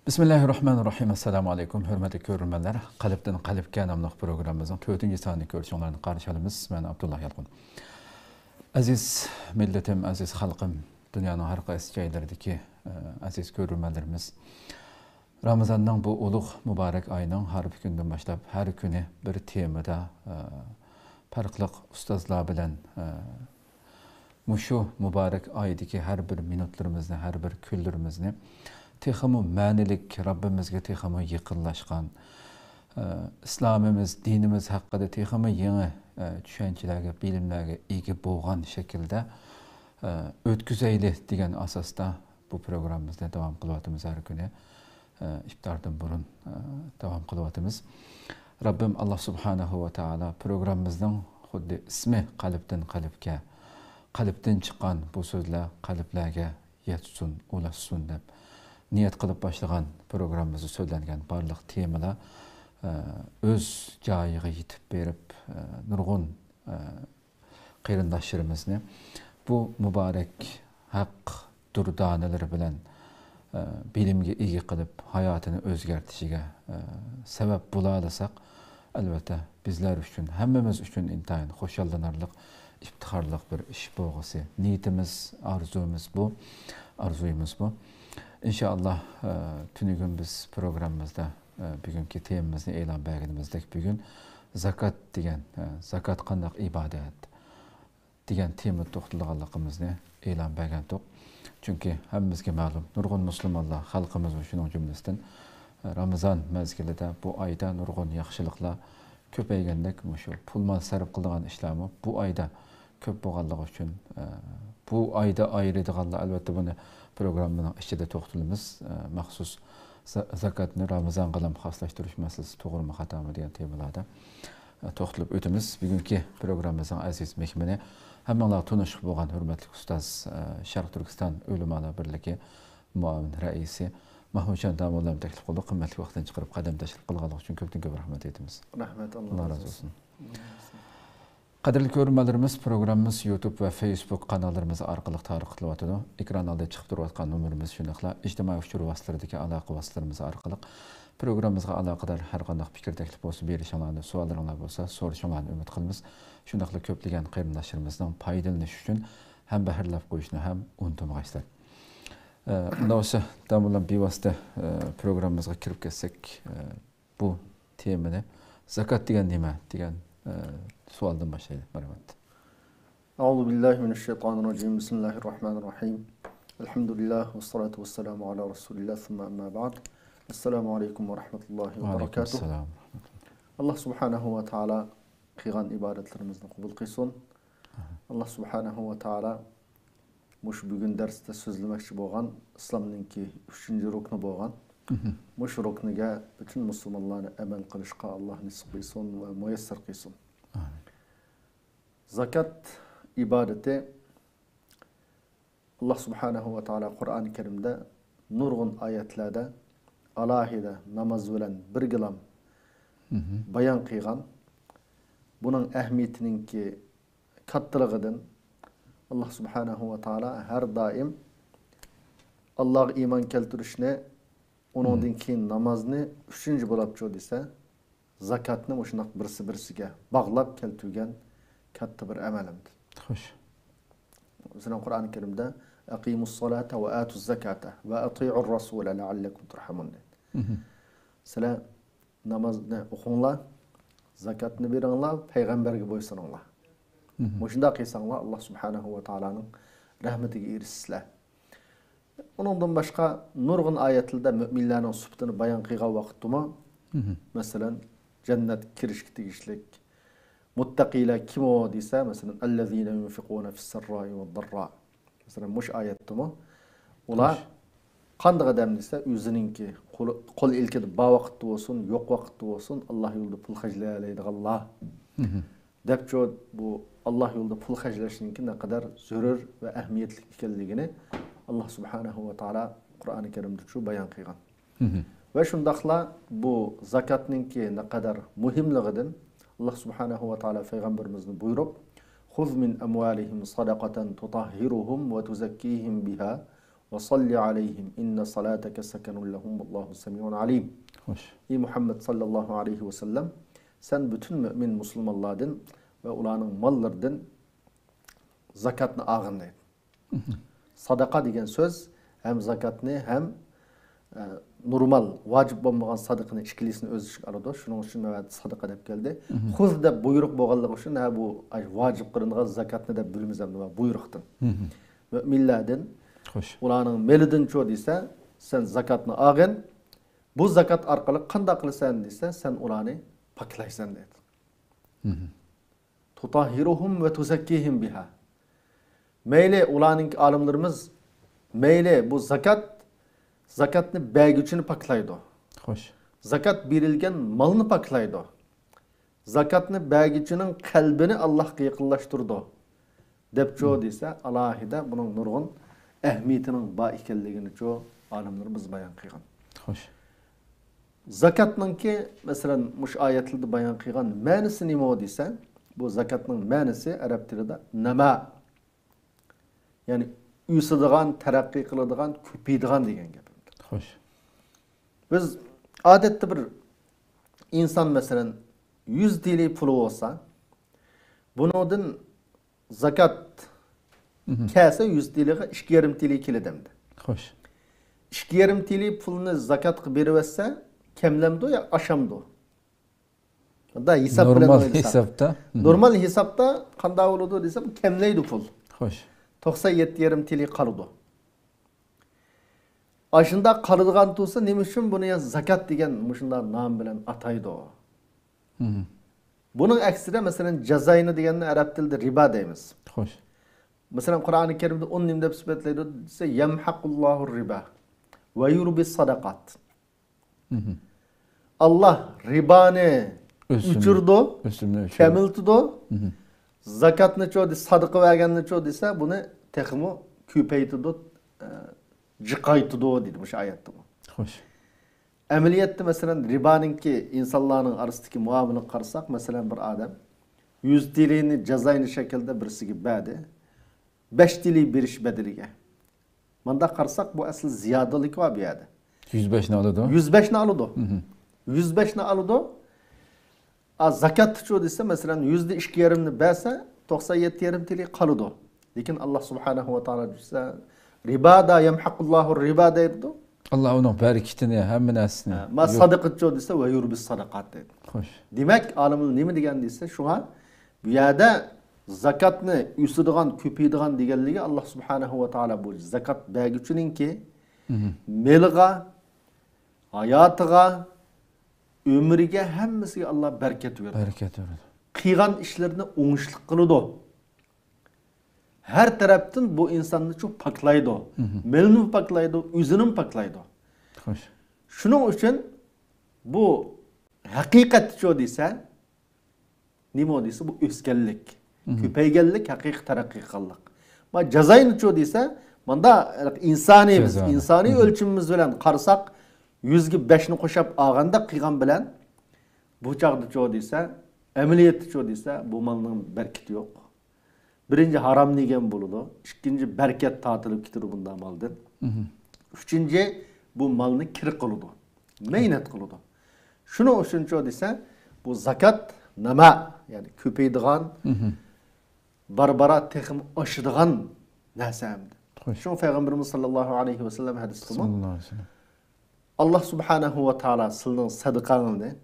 Bismillahirrahmanirrahim. Assalamu alaikum. Hürmetli görürmenler. Kalipten Kalipke namlıq programımızın 4-cü sani görüşünlerini qarşı alımız. Ben Abdullah Yalqın. Aziz milletim, aziz halkım, dünyanın har qaysı yerlerdeki aziz görürmenlerimiz. Ramazan'dan bu uluq mübarek ayının har bir gündən başlap her günü bir temada farklıq ustazlar bilen muşu mübarek aydaki her bir minutlarımızı, her bir küllerimizni texamı mənilik Rabbimizge texamı yıqınlaşqan, İslamimiz, dinimiz haqqında texamı yeni düşüncelerge, bilimlerge igi boğan şekilde ötküzeyli degen asasda bu programımızda devam kılıvatımız her günü. İftardan burun devam kılıvatımız. Rabbim Allah Subhanahu ve Taala programımızdan xuddi ismi qalbdan qalbga, qalbdan çıkan bu sözler qalblarga yetsin, ulaşsın deb niyet kılıp başlayan programımızı söylengen barlıq temalar öz jayıga yetip berip nurgun qeyrindaşlarımızı bu mübarek haq durdaneleri bilen bilimge igi kılıp hayatını özgertişige sebep bulalasak elbette bizler üçün, hemmemiz üçün intayin hoşallanarlık, iftiharlık bir iş boğası. Niyetimiz, arzuyumuz bu. İnşallah tünügün biz programımızda bugünkü temamızı e'lon berganimizdek bugün zakat degen, zakat qandaq ibadet degen tema to'xtalganligimizni e'lon bergandik. Çünkü hemmizge ma'lum nurgun Müslümanlar halkımız üçün cümlesinden Ramazan mezgilida bu ayda nurgun yaxşılıkla köpeygendek şu pulman sarf kıldıgan işlemi bu ayda köp bolganligi üçün bu ayda ayrıdığanlar elbette bunu programının içinde toxtalımız maxsus zakatını Ramazan qılam xaslaştırış meselesi toğru mu hata mı degan temalarda toxtalып ötümüz. Bugünkü programımızın aziz mehmini hammalar tanışık bolgan hürmetli ustaz Şarq Türkistan Ölümalar Birligi muavin raisi Mahmudjon Damollaevni taklif qilib, qimmatli vaqtdan chiqarib qadam tashrif qilganligi uchun ko'p rahmat etamiz. Rahmat, Allah razı olsun. Qadrli görürmelerimiz programımız YouTube ve Facebook kanallarımız arqılıq tarix qılıvatıdı. Ekran alda çıxıb duruyatqan numarımız şundaqla ictimai uçur vasitalaridagi aloqa vasitalarimiz arqılıq programımızga alaqadar har qanday fikir taklif bolsa berişinglarni, savollaringlar bolsa soruşinglarni umid qilamiz. Shundaqla ko'plagan qarindoshlarımızdan foydalanish uchun ham bahrlab qo'yishni ham unutmaysizlar. Unda olsa damolam bevosita programımızga kirib ketsek bu temani zakat degan nima degan sualdan başlayalım. Euzu billahi mineşşeytanirracim. Bismillahirrahmanirrahim. Elhamdülillah ve salatu vesselamu ala Resulillah thumma amma ba'd. Esselamu aleyküm ve rahmetullahi ve berekatuh. Allah Subhanahu ve Taala qilgan ibadetlerimizni qabul qilsin. Allah Subhanahu ve Taala mush bugun darsda so'zlamoqchi bo'lgan islomninki 3-chi rukni bo'lgan mush rukniga bütün musulmonlarni amal qilishga Allah nasib qilsin ve muyassar qilsin. Zakat ibadeti Allah Subhanahu ve Taala Kur'an-ı Kerim'de nurgun ayetlerde alahide namaz bilen bir gilam bayan qilgan. Bunun ehmiyetininki kattılığıdan Allah Subhanahu ve Taala her daim Allah'a iman keltirishni onundan keyin namozni 3-chi bo'lib desa zakatni o'shunaq birisiga bog'lab keltirgan katta bir amalimdi. Xo'sh. O'zning Qur'oni Karimda aqimus solata va atuz zakata va ati'ur rasula la'allakum turhamun. Sizlar namozni o'qinglar, zakatni beringlar, payg'ambarga bo'ysuninglar. Shunda qilsanglar Allah Subhanahu ve Taala'nın rahmetiga erishsizlar. Onundan başqa nurgun ayetlarda müminlerin sübtini bayan qilgan vaqtda mesela cennet kirishga tegishlik muttaqilar kim o desa mesela allazina yunfiquna fis-sarra'i wad-darra. Mesela mush ayetda ular qanday odam desa o'zininki qo'l ilkida ba vaqtda bo'lsin, yo'q vaqtda bo'lsin Allah yo'lida pul xarjlaydiganlar. Debço bu Allah yo'lida pul xarjlashninki ne kadar zarur ve ehmiyetli ekanligini Allah Subhanahu ve Taala Qur'on-i Kerimda shu bayon qilgan. Ve shundaqla bu zakatninki ne kadar muhimligidan Allah Subhanahu ve Taala Peygamberimizni buyurup "Xuz min amwalihim sadaqatan tutahhiruhum ve tuzakkihim biha ve salli aleyhim inne salateke sekenun lehum vallahu semiyun alim. Hoş. Ey Muhammed sallallahu aleyhi ve sellem sen bütün mümin musulmanlardan ve ulanın mallardan zakatını ağın deydi. Sadaka degan söz hem zakatını hem normal vacip olmagan sadakını içkilisini öz içine aldı. Şunun için evet sadaka dep geldi. Huz dep buyruk bolganligi üçün bu vacip kılıngan zakatını dep bilimiz hem buyruktan. Müminlerden ulanın melidan ço dese sen zakatını ağın. Bu zakat arkalı kanda kılsan dese sen ulanı paklaysan dedi. Tutahhiruhum ve tuzakkihim biha. Meyle ulanın alimlerimiz meyle bu zakatını bəgüçünü paklaydı. Hoş. Zakat berilgen malını paklaydı. Zakatını bəgüçünün kalbini Allah'a yakınlaştırdı. Dep çoğu dese alahide bunun nurgun ehmiyetinin ba ikelligini çoğu alimlerimiz bayan kıygan. Hoş. Zakatның ki mesela muş ayetlerde bayan kıygan manisi nima o dese bu zakatның manisi Arap tilinde nama. Yani üsüdüğün, terakki kılıdığın, köpeydiğin degen gap. Hoş. Biz adette bir insan mesela 100 dili pulu olsa bunun zakat kese 100 diliği 2,5 dili kiledemdi. Hoş. 2,5 dili pulunu zakat berivetse kemlemdi ya aşamdı. Da hesap Normal hesapta. Normal hesapta kanda oludu desem kemleydi pul. Hoş. 97,5 tili kalıdı. Aşında kalıdığan tuğsa ne için bunu ya zakat degen muşunda nam bilen ataydı o. Bunun aksine mesela cezayını degenini Arap dilde riba deymiz. Hoş. Mesela Kur'an-ı Kerim'de on nimde sübyetleydi ise yemhakullahu riba ve yurbi sadakat. Allah ribanı uçurdu, kemiltidi. Zakatını çoğu, sadıkı vergenini çoğu dese bunu tekimi küpeytidi, cıkaytidi demiş ayette bu. Hoş. Ameliyette mesela ribanın ki insanların arasındaki muamelini karsak mesela bir adam 100 dilini cezayını şekilde birisi gibi badi 5 dili bir iş bedelige. Manda karsak bu asıl ziyadalık var bir yerde. 105 ne aldı? 105 ne aldı? 105 ne aldı? Zakat çoğu dese mesela %2,5'ni verse 97,5 tili kalıdı. Lakin Allah subhanahu ve ta'ala dese riba da yemhakullahu riba deydi. Allah onun bereketini hem nesini. Ma sadıkı çoğu dese ve yurbis sadakat deydi. Hoş. Demek alimler nemi degen dese şuna bu yerde zakatını üstüdüğün, köpeydiğin degenligi Allah subhanahu ve ta'ala bu zakat bəgüçünün ki meliga, hayatıga, ömrüge hemmesiga Allah bereket verdi. Bereket verdi. Kıygan işlerini oңuşluk kılıdı. Her taraftan bu insanı çok paklaydı. Melini paklaydı, üzünü paklaydı. Hoş. Şunun için bu hakikat çoğu dese nima o dese bu öskellik. Köpeygellik, hakik terakki kıllık. Ma cezayını çoğu dese manda insani ölçümümüz bilen karsak 105'ni koşup ağanda kıygan bilen bu çağda çoğu dese ameliyatı çoğu dese bu malının berketi yok. Birinci haram negen buludu. İkinci bereket tatılıp gidiyor bunda maldan. Üçüncü bu malını kir kılıdı. Meynet kılıdı. Şunu için çoğu dese bu zakat nama yani köpeydiğin barbara tekim aşıdığın nəsəmdir. Şunu Peygamberimiz sallallahu aleyhi ve sellem hadis kılma. Allah subhanahu ve ta'ala sılının sadıkanını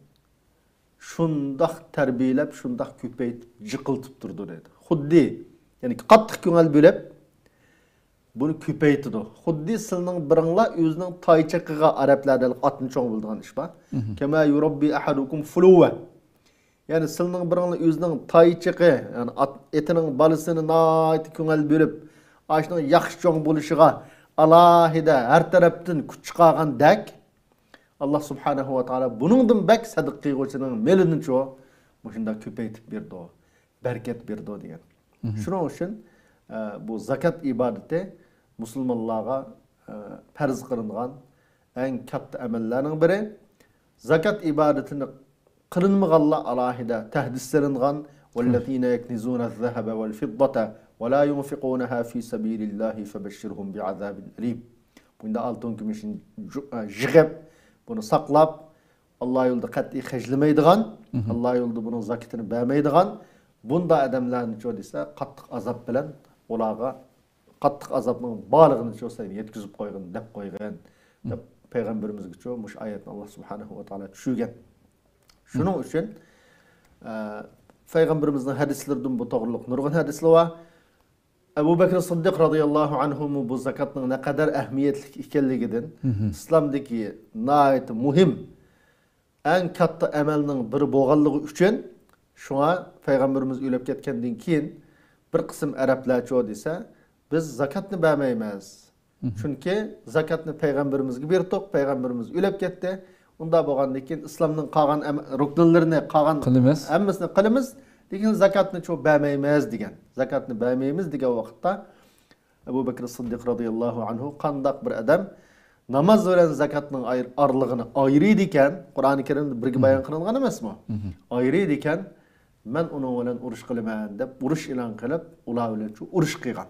şundak terbiyelep, şundak köpeytip, cıkıltıp durdu dedi. Huddi, yani qattiq köngel bölep, bunu köpeytidi. Huddi sılının birinla özünün tayçakıga Araplarda atın çoğun bulduğun iş var. Kema yurabbi ahadukum fuluve. Yani sılının birinla özünün tayçakı, yani etinin balısını naiti köngel bölep, aşının yaxşı çoğun buluşuğa alahide her taraftan küçük ağan dek, Allah subhanahu wa ta'ala bunundan bek sadık kıyğıçının melinin çoğu başında köpeytip birdi o. Bereket birdi o diyen. Şunun için bu zakat ibadeti Müslümanlığa farz kılıngan en katta amellerinin biri. Zakat ibadetini kılınmağalla alahide tehdisleringan وَالَّذ۪ينَ يَكْنِزُونَ الذَّهَبَ وَالْفِضَّةَ وَلَا يُنْفِقُونَهَا ف۪ي سَب۪يلِ اللّٰهِ فَبَشِّرْهُمْ بِعَذَابٍ أَل۪يمٍ Bunda altın gümüşün jigep, bunu saklap, Allah yolunda qat'iy hajlamaydigan, Allah yolunda bunun zakatını bermeydigan, bunda adamlarni çoğdıysa qattiq azap bilen ularga qattiq azapның barligini çoğsayın yetkizip koygan, dep koygan. Peygamberimizge çoğ muş ayetini Allah subhanahu wa ta'ala düşügen. Şunun için Peygamberimizin hadislerden bu toğruluk nurgun hadisleri var. Ebu Bekir Sıddık radıyallahu anhu bu zakatның ne kadar ehmiyetli ikenliginden İslam'daki nayet muhim en katta emelinin biri boğallığı üçün şuna Peygamberimiz ölüp ketkendiğin keyin bir kısım Araplar çoğu dese biz zakatını vermeyimiz. Çünkü zakatını Peygamberimizge berdik, Peygamberimiz ölüp ketdi. Unda bolgandan keyin İslam'ның qalan ruknlarini, qalan hammasini qilamiz. Lekin zakatını çok vermeyimiz degan. Zakatını vermeyimiz degan vaqtda Ebu Bekir Sıddık radıyallahu anhu qandaq bir adam namaz bilen zakatның aralığını ayrıydı iken, Kur'an-ı Kerim'de birge bayan kılıngan emasmi? Ayrıydı iken men onun bilen uruş kılman dep uruş e'lon qilib, ular bilen şu uruş qilgan.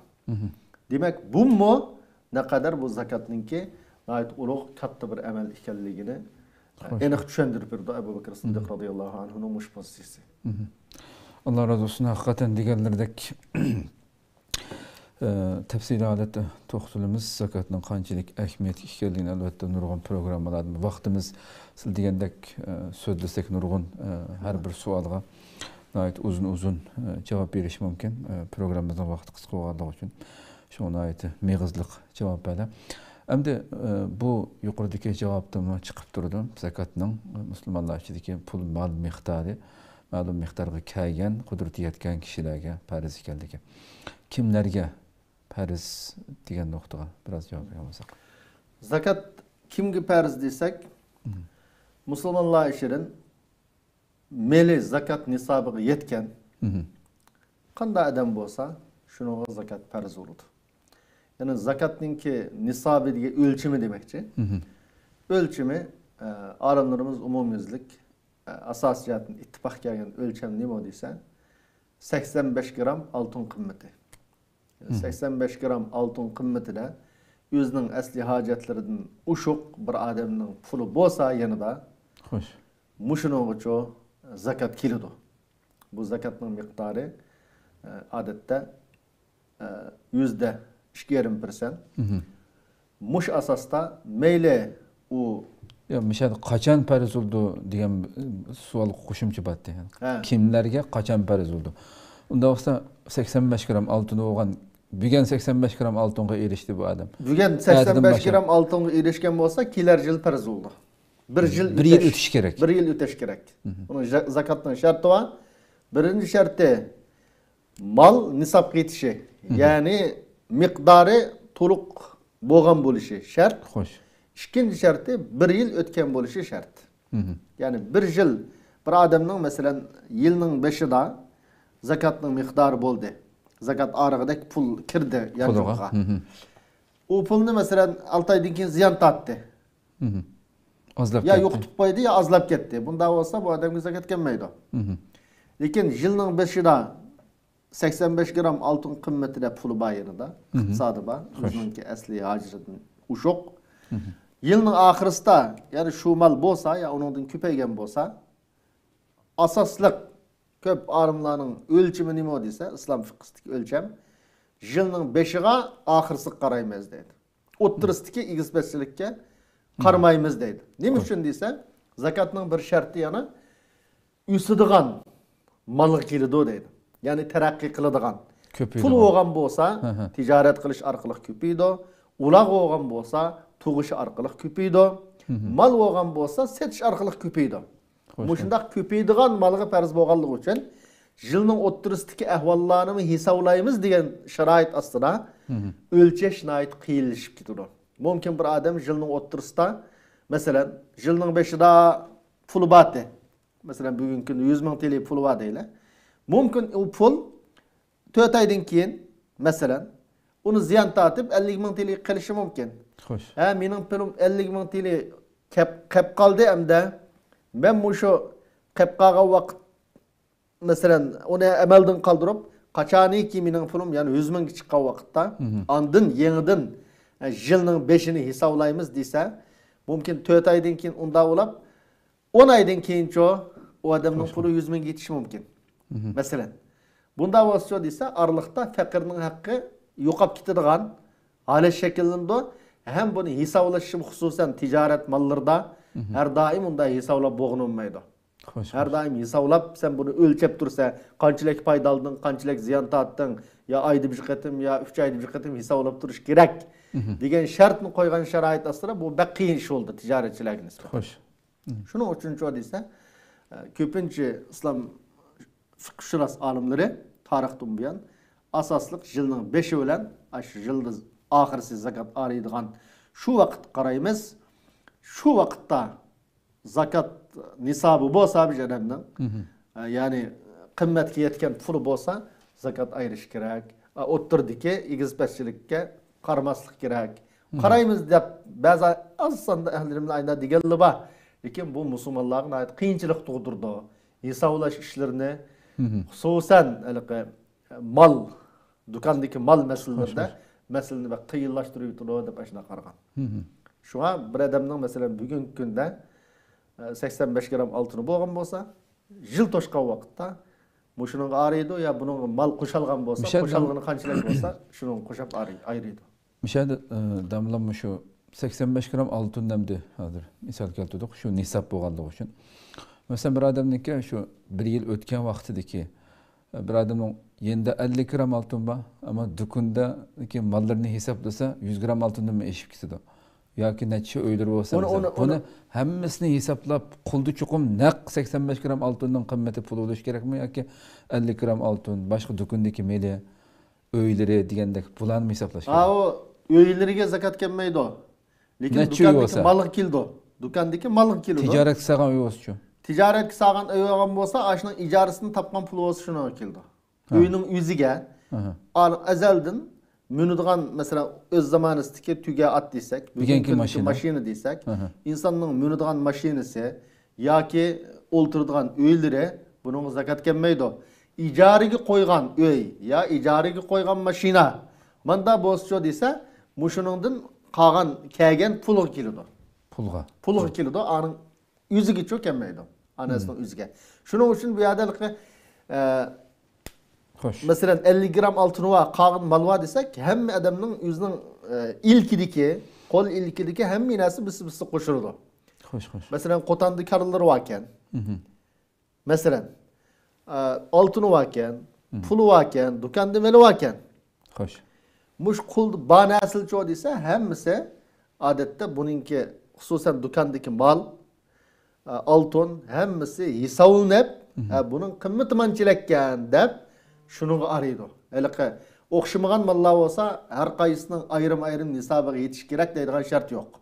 Demek bu mu ne kadar bu zakatninki gayet ulug' katta bir amel ekanligini aniq tushundirib berdi Ebu Bekir Sıddık radıyallahu anhu'nun mush pozitsiyasi. Allah razı olsun. Hakikaten digerlerdek tefsili alette toxtulumuz zakatның qanchalik ahmiyet ekanligini albatta nurg'un programmalarda vaqtimiz siz degandek so'zlasak nurg'un har bir savolga gayet uzun javob berish mumkin. Programmamizning vaqti qisqa bo'lganligi uchun shuna ayet meg'izliq javob berdi. Endi bu yuqoridagi javobdan chiqib turdi. Zakatning musulmonlar ichidagi pul mal miqdori ma'lum miqdorga kelgan, qudrati yetgan kishilarga farz ekanligi. Kimlarga farz degan nuqtaga biroz javob bersak. Zakat kimga farz desak, musulmonlar ichidan meli zakat nisobiga yetgan qanday adam bo'lsa, shunga zakat farz bo'ladi. Yani zakatninki nisobiga o'lchimi demakchi. O'lchimi olimlarimiz umumyuzlik asas jihatdan ittifoq kelgan o'lcham nima desa 85 gram altın qimmati. 85 gram altın qimmatida o'zining asli hojatlaridan ushuq bir odamning puli bo'lsa yanida xo'sh mushuning uchun zakat keladi. Bu zakatning miqdori odatda %2,5%. Mush asosda mayli u ya mishad qachon farz bo'ldi degan savol qo'shimcha batdi. Kimlarga qachon farz bo'ldi? Unda bo'lsa 85 gram altın olgan bugun 85 gram altınga erishdi bu adam. Bugun 85 gram altınga erishgan bo'lsa, kelar yil farz bo'ldi. Bir yil o'tish kerak. Bir yil o'tish kerak. Uning zakatning sharti var. Birinchi sharti mal nisobga yetishi, ya'ni miqdori to'liq bo'lgan bo'lishi shart. Xo'sh. İkinci şartı bir yıl ötken bo'lishi şart. Yani bir yıl bir adamның mesela yılның 5'ida zakatның miqdori bo'ldi. Zakat arıgıdak pul kirdi yanıga. O pulni mesela 6 aydan keyin ziyon tortdi. Azlab ya yo'qotib qo'ydi ya azlab ketdi. Bunda bo'lsa bu odamga zakat kelmaydi. Lekin yılның 5'ida 85 gram altın qimmatida puli bor yerida, iqtisodi bor, o'zininki asli hojatidan ushuq. Yılның ahirida, yani şu mal bo'lsa ya onundan ko'paygan bo'lsa, asosliq ko'p olimlarning o'lchimi nima desa, islom fiqhidagi o'lcham yılның 5'iga ahirsiga qaraymiz deydi. O'ttirsidagi egizbachchilikka qaramaymiz deydi. Nima uchun desa, zakatning bir sharti yana o'sadigan malga keladi deydi. Yani taraqqiy qiladigan. Pul bo'lgan bo'lsa, tijorat qilish orqali ko'paydi. Ular bo'lgan bo'lsa, tug'ish orqali ko'paydi. Mal bo'lgan bo'lsa, setish orqali ko'paydi. Mushundaq ko'paydigan malga farz bo'lganligi uchun yilning o'ttirsidagi ahvollarni hisoblaymiz degan sharoit ostida o'lchash nihoyat qiyinlashib ketadi. Mumkin bir odam yilning o'ttirisida, masalan, yilning 5'ida pul bor. Masalan, bugungi kunda 100 ming TL pul bor deylar. Mumkin o pul 4 aydan keyin, masalan, uni ziyon tortib 50 ming TL qilishi mumkin. Xo'sh. Ha, mening pulim 50 ming TL qolib qoldi hamda men mushu qolib qolgan vaqt masalan uni amaldan qoldirib, qachoniki mening pulim, ya'ni 100 ming chiqqan vaqtda, andin yangidan yılning 5'ini hesaplayımız dese, mümkün 4 aydan keyin unda olab, 10 aydan keyin o adamın pulu 100 ming yetishi mumkin. Mesela. Bunda olsa dese, aralıkta fakirning hakkı yo'qolib ketadigan hali şekillinde hem bunu hesaplaşışı hususan ticaret mallarda her daim unda hesaplab bo'lmaydi. Her daim hesaplab sen bunu ölçep dursa, qanchalik payda aldın, qanchalik ziyon tortding, ya ayda bir qatim, ya 3 ayda bir qatim hesaplab turish kerak degan shartni qo'ygan sharoit ostida bu bak qiyin ish bo'ldi tijoratchilarga nisbatan. Xo'sh. Shuning uchun desa, ko'pincha islom fiqhshunos olimlari tarixdan buyon asosliq yilning 5'i bilan shu yilning oxirisi zakat araydigan shu vaqt qaraymiz. Shu vaqtda zakat nisobi bo'lsa bir odamning, ya'ni qimmatga yetgan puli bo'lsa, zakat ayirish kerak. O'tirdiki, egizpachchilikka qaramaslik kerak. Qaraymiz deb ba'zi az sonda ahlilarimiz aytadi deganlar bor. Lekin bu musulmonlarga ait qiyinchilik tug'dirdi. Hisoblash ishlarini, xususan mal, do'kondagi mal masalalarida masalani qiyinlashtirib turadi deb ashuna qaragan. Şuna bir adamның mesela bugün günde 85 gram altını bo'lgan bo'lsa, yıl to'shgan vaqtda mushuning araydi ya bunun mal qo'shilgan bo'lsa, qo'shilgani qanchalik bo'lsa, shuni qo'shib ayraydi. Mishada damlama shu 85 gram altın demdi hozir misol keltirdik shu nisab bo'lganligi uchun. Mesela bir adamniki shu 1 yil o'tgan vaqtidagi bir adamning endi 50 gram altın bor, ama dukundagi mallarni hisoblasa 100 gram altından mı eşib ketadi? Yoki necha o'ylar bo'lsa, buni hammasini hisoblab, quldi chuqum naq 85 gram oltinning qimmati pul bo'lish kerakmi yoki 50 gram oltin, boshqa do'kondagi meli, o'ylari degandek bularni hisoblash kerak? O o'ylariga zakat kelmaydi. Lekin do'kondagi malga keldi. Do'kondagi malga keldi. Tijorat qilgan uy bo'lsa-chu. Tijorat qilgan uy bo'lsa, ashning ijarasini topgan pul bo'lsa shuna keldi. Uyning o'ziga azaldan Münudgan mesela öz zamanızdaki tüge at desek, bugünkü maşini desek, insanın münudgan maşinisi ya ki olturduğun öylere bunun zakat gelmeydi. İcariga koygan öy ya icariga koygan maşina manda bozçu dese, muşunundan kalan kegen pulga kilido. Pulga kilido, anın yüzüge çok gelmeydi. Anasının yüzüge. Şunun için bir adalıkı mesela 50 gram altını var, kağın mal var desek, hem adamın yüzünün ilkideki, kol ilkideki hem minası bisi koşurdu. Mesela kotandı karıları varken, mesela altını varken, pulu varken, dükkanda meli varken, muş kul banasıl çoğu dese, hemisi adette bununki, hususen dükkandaki mal, altın, hemisi hisavunep, bunun kımmeti mançilekken dep, şunu araydı. Elke okşamagan mallar olsa her qayısının ayrım nisabıga yetiş kerak deydigan şart yok.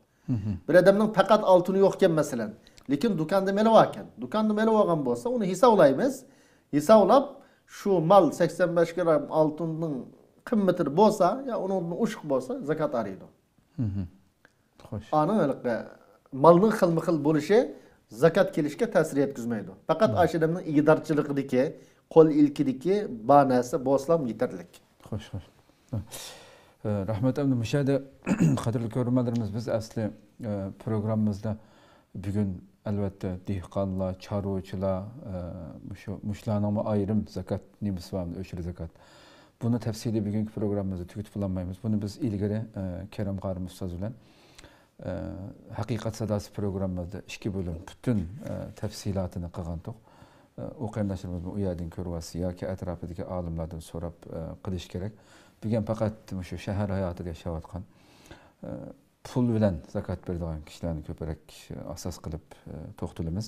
Bir adamның fakat altını yokken mesela. Lekin dükkanda meli varken, dükkanda meli vargan bolsa onu hesaplaymiz. Hesaplap şu mal 85 gram altının kımmeti bolsa ya onun uçuk bolsa zakat araydı. Anın elke malның xilma-xil bo'lishi zakat kelishga ta'sir yetkazmaydi. Faqat aş adamның ig'dorchiligidagi kol ilkideki banası boslam yeterlik. Hoş. Rahmet emni müşahede kadirli görmelerimiz biz asli programımızda bugün elbette dehqonlar, chorvachilar, mushlarning ayrım zakat nimiz var, o'shir zakat. Bunu tafsili bugungi programmamizda tugatib olmaymiz. Bunu biz ilgari Kerem Qarim ustoz bilan haqiqat sadosi programmamizda 2 bo'lim butun tafsilotini qilgandik. O'qiyotganlarimiz bu yerdan ko'ryapsiz yoki atrofidagi olimlardan so'rab qilish kerak. Bugun faqat shu shahar hayotida yashayotgan pul bilan zakat beradigan kishilarni ko'proq asos qilib to'xtalamiz.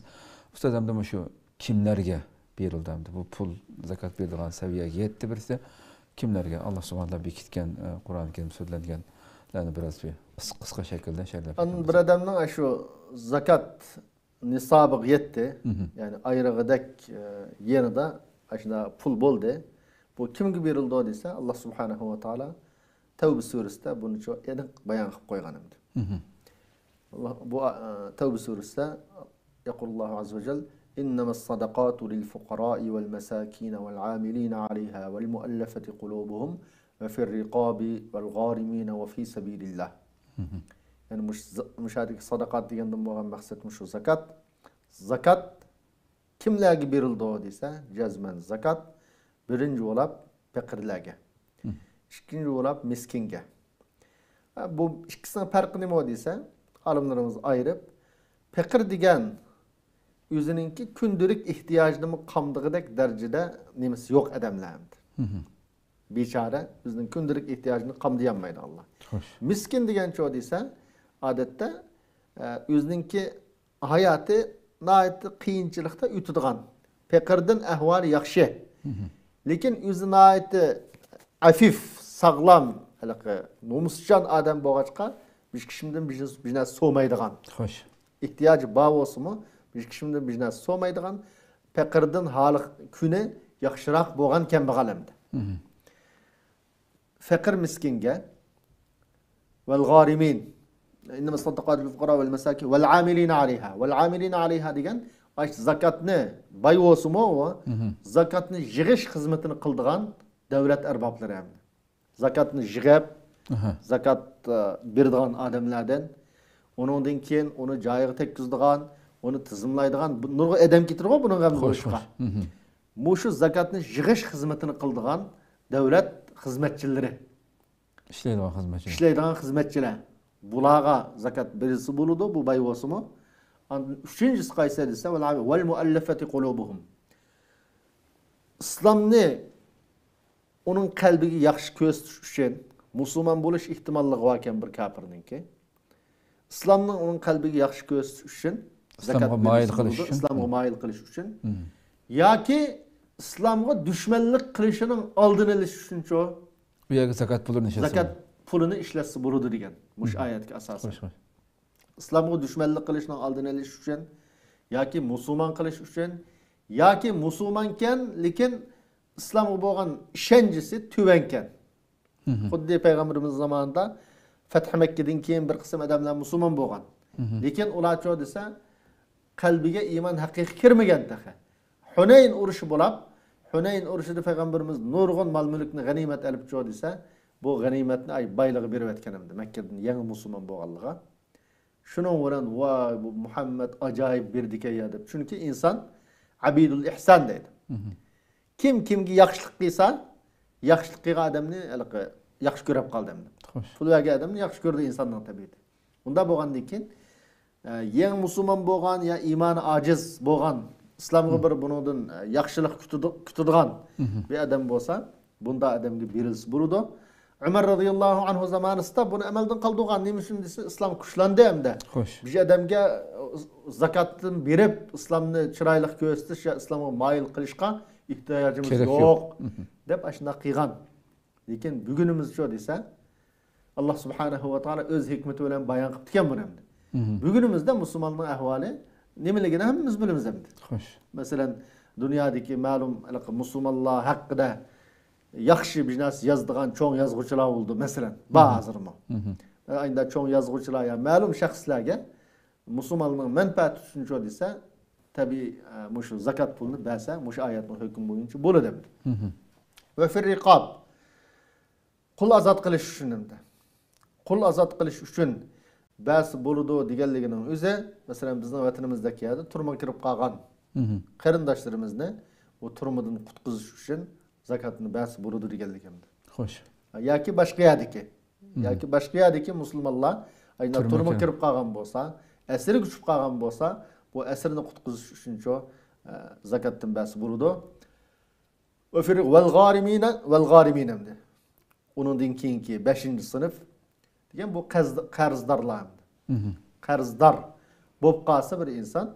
Ustoz hamda shu kimlarga berildi? Bu pul zakat beradigan saviyaga yetdi birisi kimlarga Alloh subhanahu va taolo bekitgan Qur'oni Karim so'zlanganlarni biroz qisqa shaklda sharhlab. Bir adamning shu zakat nisabı yetti. Yani ayrıgıdak yanında aşina pul boldu. Bu kimge berildi o dese Allah subhanahu wa ta'ala Tevbe suresinde bunu çok eniq bayan qilib qo'yganimdi. Allah bu Tevbe suresinde yaqulullohu azza ve celle innamas sadaqatu lil fuqara'i vel masakin vel amilin 'alayha vel muallafati qulubuhum ve fi'r riqabi vel gharimin ve fi sabilillah. Yani müşahedeki sadakat degenden bo'lgan maqsad şu zakat. Zakat kimlarga berildi o desa, jazman zakat birinci bo'lib faqirlarga. İkinci bo'lib miskinga. Bu ikkisining farqi nima desa, olimlarimiz ayırıp faqir degan o'zininki kundalik ehtiyojini qamdig'idek darajada nimasi yo'q odamlardir. Bechora o'zining kundalik ehtiyojini qamdayolmaydi Allah. Miskin degan cho desa, odatda o'zininki hayoti nihoyatda qiyinchilikda o'tadigan. Faqirdan ahvoli yaxshi. Lekin o'zi nihoyatda afif, sog'lom, nomuschan odam bo'lg'achqa bir kishimdan bir narsa so'maydigan. Xo'sh. Ehtiyoji bor bo'lsa-mu, bir kishimdan bir narsa so'maydigan, faqirdan hali kuni yaxshiroq bo'lgan kambag'alimda. Faqir miskinga vel garimin innama sadaqat lil fuqara vel masakin vel amilina alayha vel amilina alayha degan zakatni boy bo'lsa-mu, zakatni yig'ish xizmatini qildigan davlat arboblari ham. Zakatni yig'ib, zakat beradigan odamlardan, uningdan keyin uni joyiga tekkizadigan, uni tizimlaydigan nurg'a odam ketirib buning ham bo'lishqa. Mushu zakatni yig'ish xizmatini qildigan davlat xizmatchilari. İşleydigan xizmatchilar. Bularga zakat berilsa bo'ladi, bu boy bo'lsa-mu. Uchinchisi qaysi desa, vel muallafati qulubuhum. İslamni onun qalbiga yaxshi ko'rsatish uchun musulmon bo'lish ehtimolligi bor ekan bir kafirninki. İslamning onun qalbiga yaxshi ko'rsatish uchun zakat moyil qilish uchun, islomga moyil qilish uchun yoki islomga dushmanlik qilishining oldini olish uchuncho bu yerga zakat pulini ishlatsa, zakat pulini ishlatsa bo'ladi degan mush oyatga asosan. İslamga dushmanlik qilishning oldini olish uchun yoki musulmon qilish uchun yoki musulmonkan lekin İslam'a bo'lgan ishonchisi tuvankan. Xuddi payg'ambarimiz zamonida Fath Makkadan keyin bir qism odamlar musulmon bo'lgan. Lekin ular cho desa qalbiga iymon haqiqiy kirmagan taqa. Hunayn urushi bo'lib, Hunayn urushida payg'ambarimiz nurg'un mol-mulkni g'animat olib cho desa, bu g'animatni ay boylig'i berib atganimdi Makkadan yangi musulmon bo'lganligiga. Shuning bilan voy bu Muhammad ajoyib berdi-ku ya deb. Chunki inson abidul ihson deydi. Kimga yaxshilik qilsa, yaxshilik qilgan odamni yaxshi ko'rib qoldim. Pul bergan odamni yaxshi ko'rdi insonning tabiati. Unda bo'lgandan keyin yangi musulmon bo'lgan ya iymoni ojiz bo'lgan, islomga bir bundan yaxshilik kutadigan bir odam bo'lsa, bunda odamga berilsa bo'ladi. Umar radhiyallohu anhu zamonida buni amaldan qoldirgan. Nima uchun desa, islom kuchlandi hamda. Bir odamga zakatni berib, islomni chiroyli ko'rsatish ya islomga moyil qilishga ihtiyojimiz yo'q deb ashuna qilgan. Lekin bugunimiz shu desa, Alloh subhanahu va taolo o'z hikmati bilan bayon qilib ekan buni. Bugunimizda musulmonning ahvoli nimaligini hammamiz bilamiz endi. Xo'sh. Masalan, dunyodagi ma'lum musulmonlar haqida yaxshi bir narsa yozadigan cho'ng yozuvchilar bo'ldi, masalan, ba'zirmi. Ayda cho'ng yozuvchilar ya ma'lum shaxslarga musulmonning manfaati uchun shu desa, tabii mushu zakat pulini bersa, mushu oyatning hukmi bo'yicha bo'ladi. Va fir riqob. Qul azod qilish uchun hamda. Qul azod qilish uchun bas bo'ladi deganligining o'zi, masalan, bizning vatanimizdagi yerda turma kirib qolgan qarindoshlarimizni u turmadan qutqizish uchun zakatni bas bo'ladi deganligimda. Xo'sh. Yoki boshqa yerdagi musulmonlar ayna turma kirib qolgan bo'lsa, asir tushib qolgan bo'lsa, bu asirni qutqizish uchuncho zakatdan bas bo'ladi. Va fir vel gharimina hamda. Uningdan keyingi 5-sinf degan bu qarzdorlar. Qarzdor bo'lib qolsa bir inson,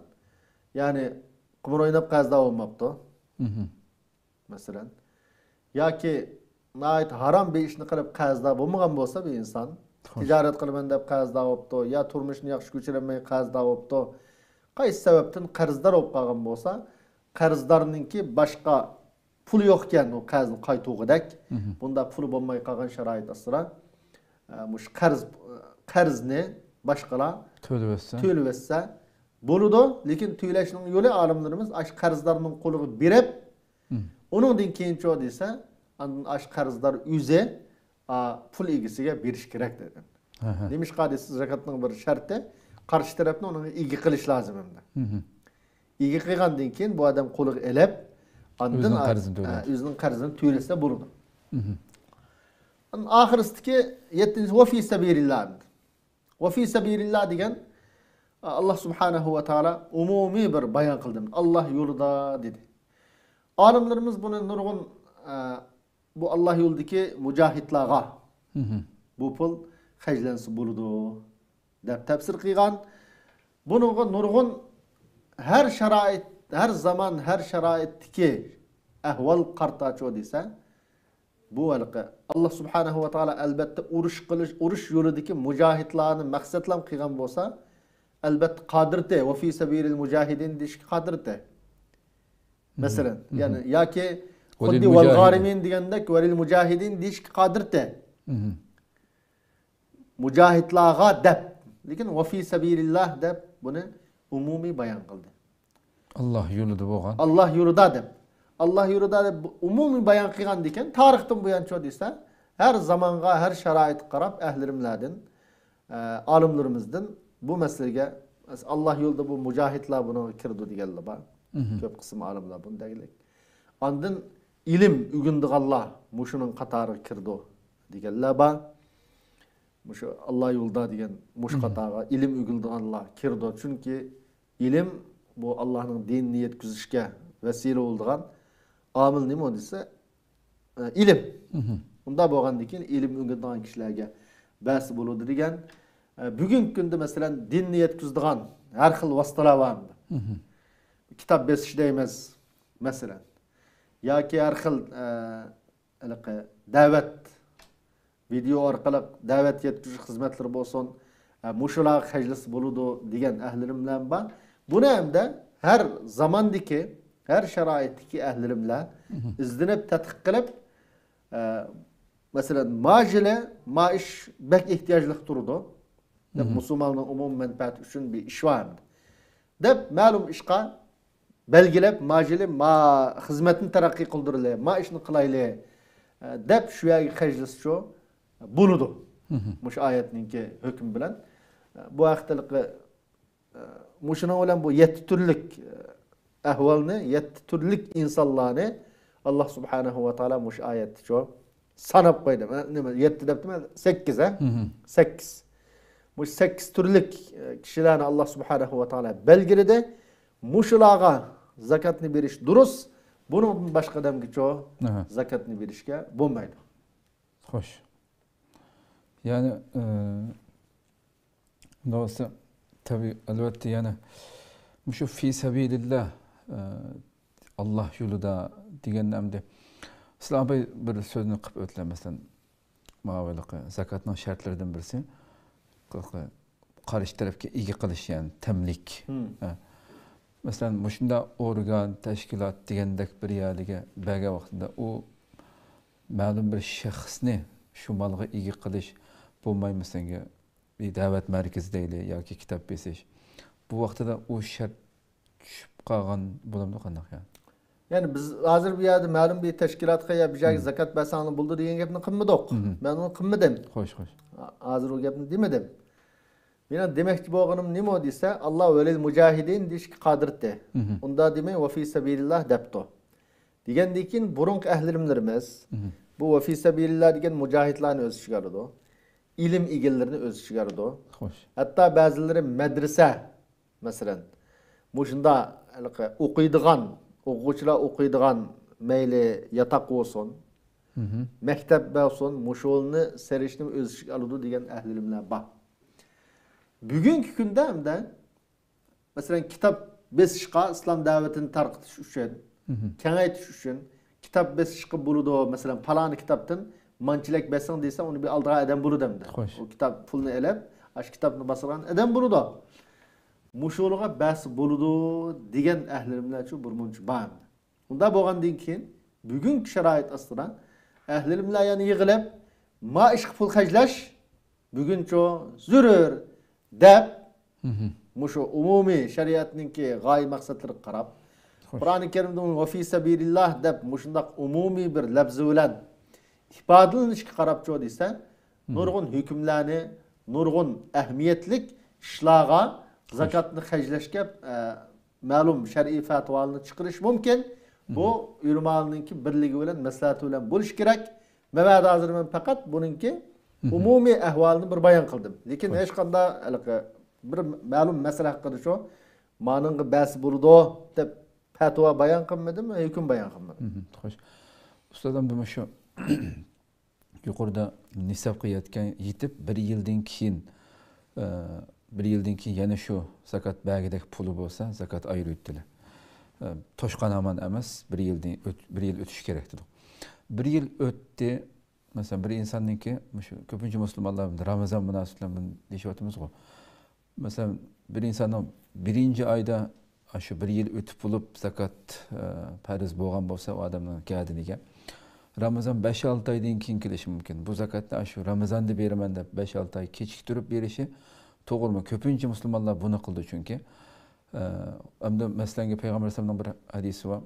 ya'ni qimor o'ynab qarzdor bo'lmabdi. Masalan, yoki nayt harom bir ishni qilib qarzdor bo'lmagan bo'lsa bir inson, tijorat qilaman deb qarzdor bo'libdi, yo turmushni yaxshi ko'chirolmay qarzdor bo'libdi. Qaysi sababdan qarzdor bo'lib qolgan bo'lsa, qarzdorninki boshqa pul yo'q ekan, u qarzni qaytug'idak. Bunda pul bo'lmay qolgan sharoit asra mush qarzni boshqalar to'layversa bo'ladi, lekin to'lashning yo'li olimlarimiz ash qarzdorning qo'liga berib, uningdan keyin cho desa, ash qarzdor o'zi pul egasiga berish kerak dedi. Demiş kardeşsiz zakatning bir şartı karşı tarafni onu igi qilish lazım endi. Igi qilgandan keyin bu adam qo'liga elab, andın o'zining qarzini to'lasa bo'ladi. Oxirisidagi 7-ci va fi sabilillah. Va fi sabilillah degan Allah subhanahu va taala umumiy bir bayon qildi. Allah yo'lida dedi. Olimlarimiz buni nurg'un bu Allah yo'lidagi mujohidlarga bu pul xajlansa bo'ladi deb tafsir qilgan. Buningga nurg'un her şarait, her zaman, her şaraitdagi ahvol qartacho desa, bu alqa Allah subhanahu va taala albatta urush yo'lidagi mujohidlarni maqsadlam qilgan bo'lsa, albatta qodirda va fi sabilil mujahidin deyish qodirda. Masalan, ya'ni yoki xuddi val g'arimin degandek valil mujahidin deyish qodirda. Mujohidlarga deb, lekin va fi sabilillah deb buni umumiy bayon qildi. Allah yo'lida bo'lgan. Allah yo'lida deb. Allah yo'lida deb umumiy bayon qilgan ekan, tarixdan bu yancha desa, her zamonga, her sharoit qarab ahlirimlardan, olimlarimizdan bu masalaga Allah yo'lida bu mujohidlar buni kirdi deganlar bor. Ko'p qism olimlar bundagilik. Ondan ilm ugundiganlar mushuning qatoriga kirdi deganlar bor. Mushu Allah yo'lida degan mush qatoriga ilm ugundiganlar kirdi. Chunki ilm bu Allah'ın dinini yetkizishga vesile bo'lgan amil nima desa ilim. Unda bo'lgandan keyin ilm o'rgangan kishilarga bas bo'ladi degan. Bugungi kunda masalan dinni yetkizadigan har xil vositalar bor. Kitob besishda emas masalan yoki har xil da'vat video orqali da'vat yetkazish xizmatlari bo'lsin, mushular xajlisi bo'ladi degan ahlirimlar bor. Buni hamda her zamandaki, her şaraitdeki ahlirimler izlenip tadqiq qilib, mesela majile, maish bek ihtiyojlik turdi. Musulmonning umumiy manfaati uchun bir ish var. Deb ma'lum ishqa belgilab, majile ma xizmatni taraqqiy qildirili, ma ishni qilayli deb shu yerga xajlis shu bo'ladi. Mush oyatninki hukm bilan bu haqdagi Muşuna olan bu 7 türlük ahvalni, 7 türlük insanlarni Allah subhanahu wa ta'ala muş ayet şu sanıp koydu. 7 deptim 8 ha? 8. Muş 8 türlük kişilerini Allah subhanahu wa ta'ala belgiledi. Muşulağa zakatını beriş durus. Bunun başka adamki çoğu zakatını berişke bulmaydı. Hoş. Yani doğrusu tabi elbette yani şu fi sabilillah Allah yo'lida deganimda sizlar bir so'zni qilib o'tdilar masalan ma'valiqi zakatning shartlaridan birisi qarshi tarafga ega qilish yani tamlik. Masalan shunda organ tashkilot degandek bir yerga bergan vaqtida u ma'lum bir shaxsni shu malga ega qilish bo'lmaymasanga bir davet merkezi değil ya ki kitap besiş. Bu vakti da o şart tushib qolgan bo'lamdi qanday yani? Yani biz hazır bir yerde ma'lum bir teşkilatga ya bir joyga zakat bersangni bo'ldi degan gapni qilmadik. Men uni qilmadim. Xo'sh. Hazır o gapni demedim. Meni demoqchi bo'lganim nima desa, Alloh velil mujahidin deyishga qodirdi. Unda demay va fi sabilillah debdi. Degandan keyin burungi ahlirimlarimiz bu va fi sabilillah degan mujohidlarni o'z ichiga oladi. İlim egallerini öz çıkardı. Hatta bazıları medrese mesela muşunda okuyduğun, okuyucular okuyduğun meyli yatak olsun, mektep olsun, muşolunu serişini öz çıkardı diyen ehlilimler var. Bugünkü günde hem de mesela kitap besişqa İslam davetini tarqıtış üçün, kengaytiş üçün kitap besişqa buludu mesela palanı kitaptan mançilek besan dese onu bir aldığı adam bulu demdi. O kitap pulunu elep, aş kitabını basılan adam bulu da. Muşoluğa bas buludu diyen ehlirimler şu burmuncu bağım. Onda boğandan keyin bugünkü şarait aslında ehlirimler yani yığılıp ma iş pul haclaş bugün ço zürür deb muşu umumi şeriatninki gayi maksatları qarab Kur'an-ı Kerim'de ve fi sabilillah deb muşundak umumi bir labzi bilen ifadelanishga qarab çoğu desa, nurg'un hükümlerini nurgun ehmiyetlik işlağa zakatını hecleşke malum şer'i fatvalını çıkarış mümkün. Bu ulamanınki birligi bilen maslahatı bilen buluş kerak. Mevada hazır men fakat bununki umumi ahvalını bir bayan kıldım. Lekin hech qanday bir malum mesele hakkında şu manınğı bas burdu deb fatva bayan qilmadim, hüküm bayan qilmadim. Xo'sh. Ustadım demak shu yuqorida nisabga yetib bir yildan keyin yana shu zakat bagidagi puli bo'lsa, zakat ayiribdilar. Toshqan aman emas, bir yil o'tish kerak dedi. Bir yil o'tdi, masalan bir insonniki shu ko'pincha musulmonlar Ramazon munosabati bilan deyishyapmiz-ku. Masalan bir insonning birinchi oyda shu bir yil o'tib bo'lib zakat farz bo'lgan bo'lsa, u odamning gadiniga Ramazon 5-6 oydan keyin kelishi mumkin. Bu zakatni shu Ramazonda beraman deb 5-6 oy kechiktirib berishi to'g'rimi? Ko'pincha musulmonlar buni qildi chunki. Endi masalan Payg'ambar sollallohu bir hadisi bor.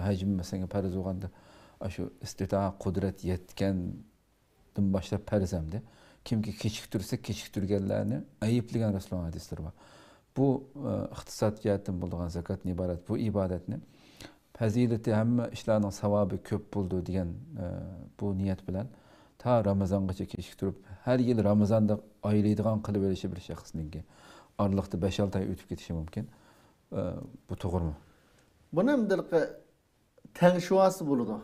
Haj masalan farz bo'lganda shu istitoa qudrat yetgandan boshlab farz hamda kimki kechiktirsa kechiktirganlarni ayıplagan Rasululloh hadislari bor. Bu iqtisod jihatdan bo'lgan zakatni iborat bu ibodatni fazilati hamma ishlarning savobi ko'p bo'ldi degan bu niyat bilan ta Ramazongacha kechiktirib har yil Ramazonda oylaydigan qilib verishi bir shaxsningki oraliqda 5-6 oy o'tib ketishi mumkin. Bu to'g'rimi? Buni hamdilqi tanshuvasi bo'ladi.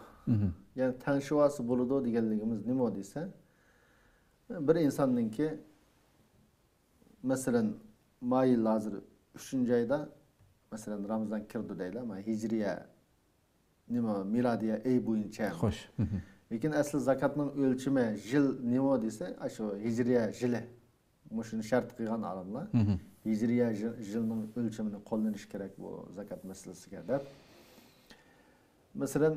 Yani tanshuvasi bo'ladi deganligimiz nima desa, bir insonningki masalan mayil hozir 3-oyda masalan Ramazon kirdi deylar, ama hijriya nima miladiya ey bo'yicha. Xo'sh. Lekin asli zakatning o'lchimi yil nima desa, shu hijriya yili. Mushuni shart qilgan olimlar. Hijriya yilining o'lchimini qo'llanish kerak bu zakat masalasiga deb. Masalan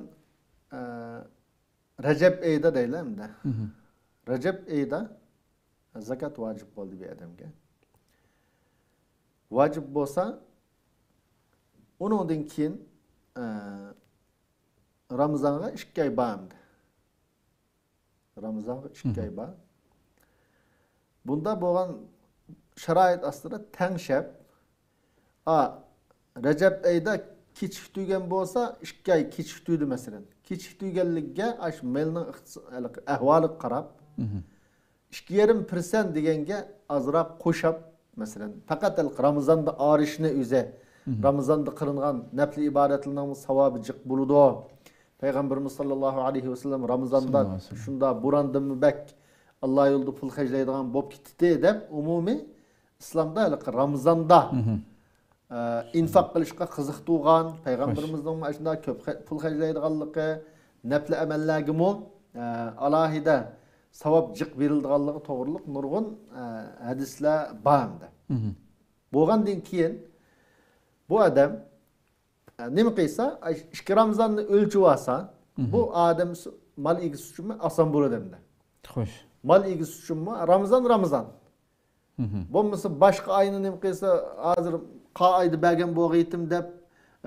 Rajab oyida deylar-da. Rajab oyida zakat vacib bo'ldi bir odamga. Vacib bo'lsa, undan keyin Ramazonga 2 oy bordi. Ramazonga 2 oy bor. Bunda bo'lgan sharoit ostida tangshab, Rajab oyida kechiktirgan bo'lsa, 2 oy kechiktirdi masalan. Kechiktirganlikka shu melning ahvoli qarab 2,5% deganga azroq qo'shib, masalan, faqat Ramazonda arishni o'zi, Ramazonda qilingan nafli ibodatlarning savobi jiq bo'ladi. Payg'ambarimiz sollallohu alayhi vasallam Ramazonda shunda burandimi bak Alloh yo'lida pul xarjlaydigan bo'lib ketdi deb umumiy islomda Ramazonda infaq qilishga qiziqtirgan payg'ambarimizning shunda ko'p pul xarjlaydiganligi, nafli amallarga mo alohida savob jiq berildiganligi to'g'riliq nurg'un hadislar bordi. Bo'lgandan keyin bu odam nima qilsa, 2 Ramazonni o'lchib olsa, bu odam mal egisi uchun oson bo'ladi endi. Xo'sh. Mal egisi uchunmi Ramazon. Bo'lmasa boshqa oyni nima qilsa, hozir qa oyda bergan bo'g'aytim deb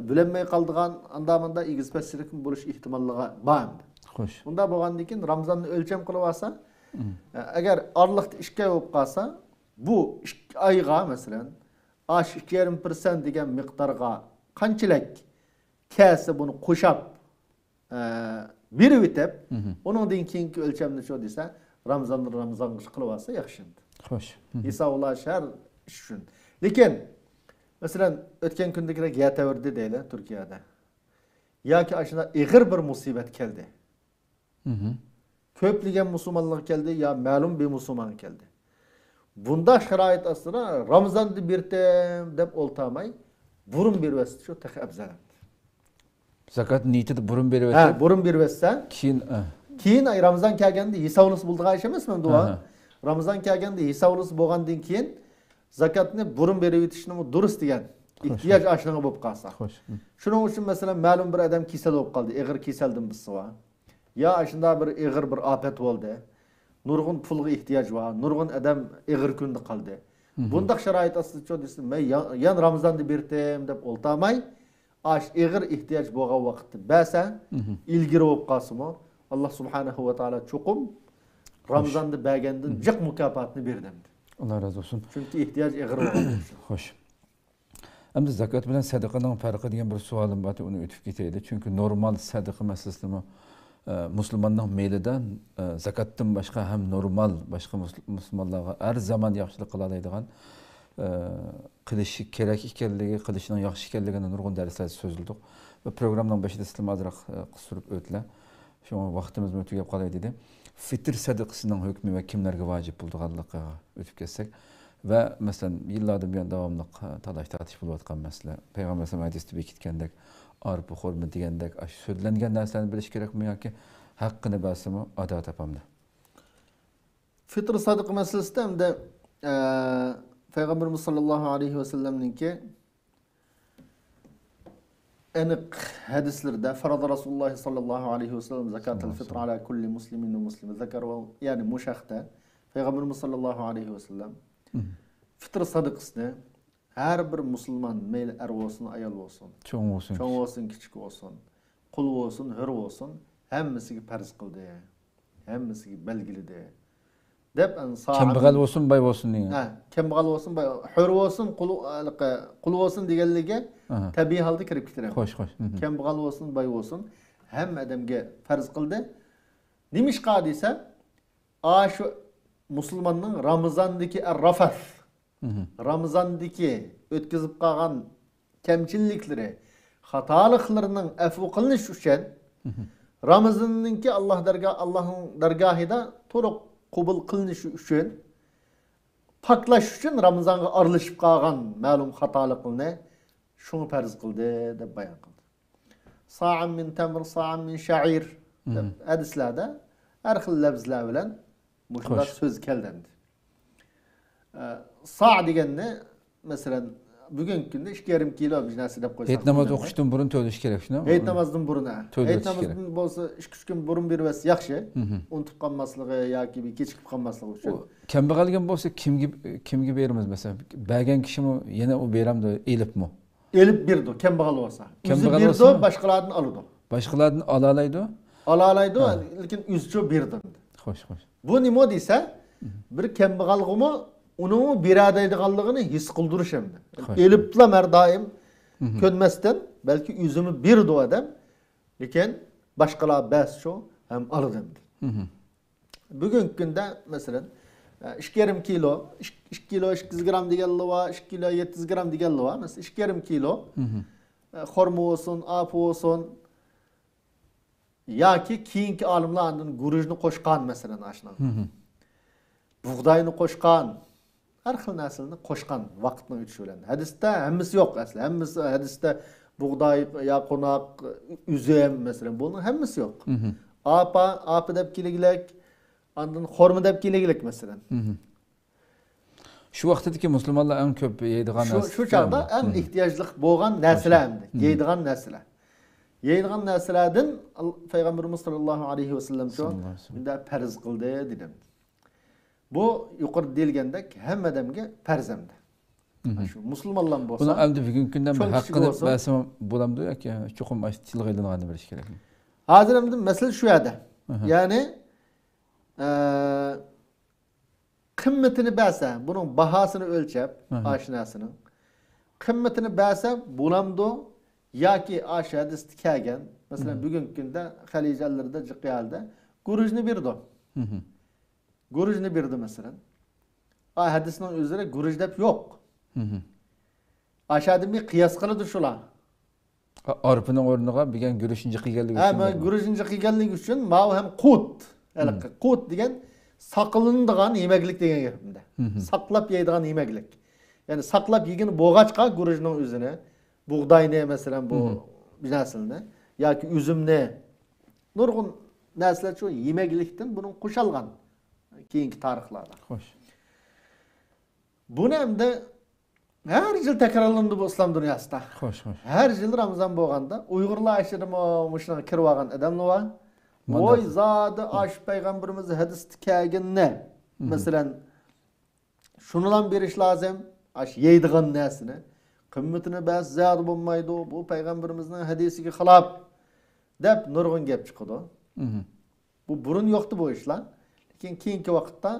bilinmay qoldigan andamanda egiz paschilik bo'lish ehtimolligi bor. Xo'sh. Bunda bo'lgandan keyin Ramazonni o'lcham qilib olsa, agar orliqda 2 oy bo'lib qolsa, bu 2 oyga masalan 2,5% degan miqdorga qanchalik kelsa buni qo'shib berib o'tib, undan keyingi o'lchamni shu desa, Ramazonga qilib olsa yaxshi. Xo'sh. Hisoblar shar ish uchun. Lekin masalan o'tgan kundagidek yataverdi deylar Turkiyada. Yoki ashuna ig'ir bir musibat keldi. Ko'pligan musulmonlar keldi, yo ma'lum bir musulmon keldi. Bunda sharoit ostida Ramazonni berdim deb o'ltamay, burun bervasi shu tax afzal. Zakat niyatida burun bervasi. Ha, burun bervasa, keyin Ramazon kelganda hisoblusi bo'ldigan ish emasmi bu? Ramazon kelganda hisoblusi bo'lgandan keyin zakatni burun berib o'tishni durust degan ehtiyoj ashnaga bo'lib qolsa. Xo'sh. Shuning uchun masalan ma'lum bir odam kasal bo'lib qoldi, ig'ir kasaldan biswa. Ya shunda bir ig'ir bir ofat bo'ldi. Nurg'un pulga ehtiyoj bor, nurg'un odam ig'ir kunda qoldi. Bundaq sharoit ostida desa, men yan Ramazonni berdim deb o'ltamay, ig'ir ehtiyoj bo'lgan vaqtda basa ilgari bo'lib qolsa, Alloh subhanahu va taolo cho'qim Ramazan'da bergendin cık mükafatını berdim. Allah razı olsun. Çünkü ihtiyaç eğri olan. Hoş. Hem de zakat bilen sadakanın farkı diyen bir sualım var, onu ötüp giteydi. Çünkü normal sadaka meselesini Müslümanın meyliden zakattan başka hem normal başka Müslümanlara her zaman yaxşılık kılalaydıgan kılışı kerek ikerligi, kılışının yaxşı ikerligini nurgun dersler sözüldük. Ve programdan başında sizleme azırak kıstırıp ötüle. Şu an vaktimiz ötügep kalay dedi. Fitr sadakasının hükmü ve kimlerge vacip bulduğanlıqqa ötüp kessek. Ve mesela yıllardan bir davamlıq talaş tartış bulup atkan mesele. Peygamber sallallahu aleyhi ve sellem hadisde arpa horma degendek sözlengen narsalarni bilish kerakmi yoki haqqini basimi ado topamdi. Fitr sadaqa meselesinde hem de Peygamberimiz sallallahu aleyhi ve sellem'ninki enik hadislerde farada Resulullah sallallahu aleyhi ve sellem zakatul fitr ala kulli muslimin ve muslime zekar yani muşakta Peygamberimiz sallallahu aleyhi ve sellem fitr sadakasını her bir Müslüman meyli er olsun, ayal olsun, çoğun olsun, küçük olsun, kul olsun, hür olsun, hemmisi farz kıldı, hemmisi belgilidi. Kembegal olsun, bay olsun diye. Kembegal olsun, bay, hür olsun, kul olsun diyenlige tabi halde kirip gitirem. Hoş. Kembegal olsun, bay olsun, hem adamge farz kıldı. Nimiş kadıysa, şu Müslümanın Ramazan'daki rafat, Ramazan'daki ötkizip kalan kemçillikleri, hatalıklarının efu kılınış üçün, Ramazan'ınki Allah'ın dergahida toruk kubul kılınış üçün, paklaş üçün Ramazan'a arılışıp kalan malum hatalıklarını şunu farz kıldı de bayan kıldı. Sa'an min temr, sa'an min şa'ir hadislerde her xil lafzlar bilen bu söz keldendi. Sa' deganni mesela bugünkü günde 2,5 kilo bir narsa dep koysak. Heyt namaz okuşdan burun töleş kerek şuna. Heyt namazdan burun ha. Heyt namazdan bolsa 2-3 gün burun beribes yaxşı. Unutup kalmaslığı yoki bir kechikip kalmaslığı üçün. Kembegalgan bolsa kimge berimiz mesela? Bergen kişi mi yine o beramda elip mi? Elip berdi, kembegal bolsa. Üzü berdi, başkalardan alıdı. Başkalardan alalaydı? Alalaydı, lekin üzçü berdi. Hoş. Bu nima deyse bir kembegalgımı onun biradaydiganlığını his kıldırış hem de. Eliplam her daim könmezden belki üzümü bir do adam lekin başkalar bas şu hem alıdı hem de. Bugünkü günde mesela 2,5 kilo, 2 kilo 200 gram digelli var, 2 kilo 700 gram digelli var. Mesela 2,5 kilo horma olsun, apı olsun ya ki kiyinki alımlarının gurujunu koşkan mesela aşına. Buğdayını koşkan, her xil narsani koşkan vaqtni o'tishib. Hadisda hammasi yo'q asli. Hammasi hadisda buğday, yaqunoq, üzüm mesela bunun hammasi yo'q. Apa deb keligilek, andan xorma deb keligilek mesela. Şu vaqtdagi musulmonlar eng ko'p yeydigan narsa. Şu chaqda eng ehtiyojli bo'lgan narsalar, yeydigan narsalar. Yeydigan narsalardan Peygamberimiz sallallahu aleyhi ve sellem şu bunda farz qildi dedim. Bu yuqori deyilgandek hamma odamga farz hamda. Shu musulmonlar bo'lsa, buni endi bugungi kundan bir haqqini basam bo'lamdi yoki cho'qim tilg'a ilinganini bilish kerakmi? Hozir endi masala shu yerda. Ya'ni qimmatini basa, buning bahosini o'lchab, oshnasini qimmatini basa bo'lamdi yoki o'sha hadisda kelgan, masalan bugungi kunda Xalijalarda jiqyalda gurujni berdi. Gurujni berdi mesela. Hadisning o'zida guruj deb yo'q. Aşağıda bir qiyas qiladi shular. Arpining o'rniga bilgan gurujni qilganligi uchun. Ha, gurujni qilganligi uchun mau ham qut. Qut degan saqlanadigan yemeklik degan gapimda. Saqlab yeydigan yemeklik. Yani saqlab yegan bo'g'achqa gurujning o'zini, buğdayni mesela bu narsani yoki üzümni nurg'un narsalar shu yemeklikdan bunun qo'shilgan. Keyingi tarixlarda. Xo'sh. Buni hamda her yıl tekrarlandı bu İslam dünyasında. Xo'sh. Her yıl Ramazan bo'lganda Uyg'urlar ashirimi mushuna kirib olgan odamlar bor. Voy zodi ash payg'ambarimiz hadisda kelganni. Masalan, shunidan berish lozim. Ash yeydigan narsani qimmatini bas zod bo'lmaydi. Bu payg'ambarimizning hadisiga xilof deb nurg'un gap chiqadi. Bu burun yo'qdi bu ishlar. keyingi vaqtda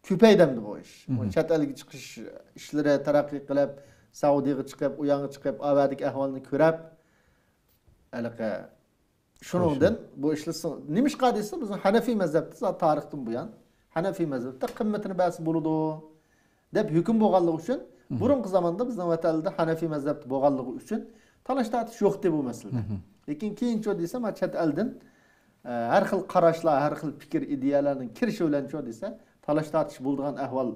ko'paydimdi bu ish. Chet elga chiqish ishlari taraqqiy qilib, Saudiyaga chiqib, u yoqqa chiqib, avvalgi ahvolni ko'rib, shuningdan bu ishlar nima ish qadisa bizning Hanafiy mazhabda tarixdan bu yan Hanafiy mazhabda qimmatini bas bo'ladi deb hukm bo'lganligi uchun burungi zamonda bizning vatanda Hanafiy mazhabda bo'lganligi uchun talash tortish yo'q deb bu masalada. Lekin keyinchi desam, chet eldan har xil qarashlar, har xil fikr ideyalarning kirishi bilan cho desa, talash tortish bo'lgan ahvol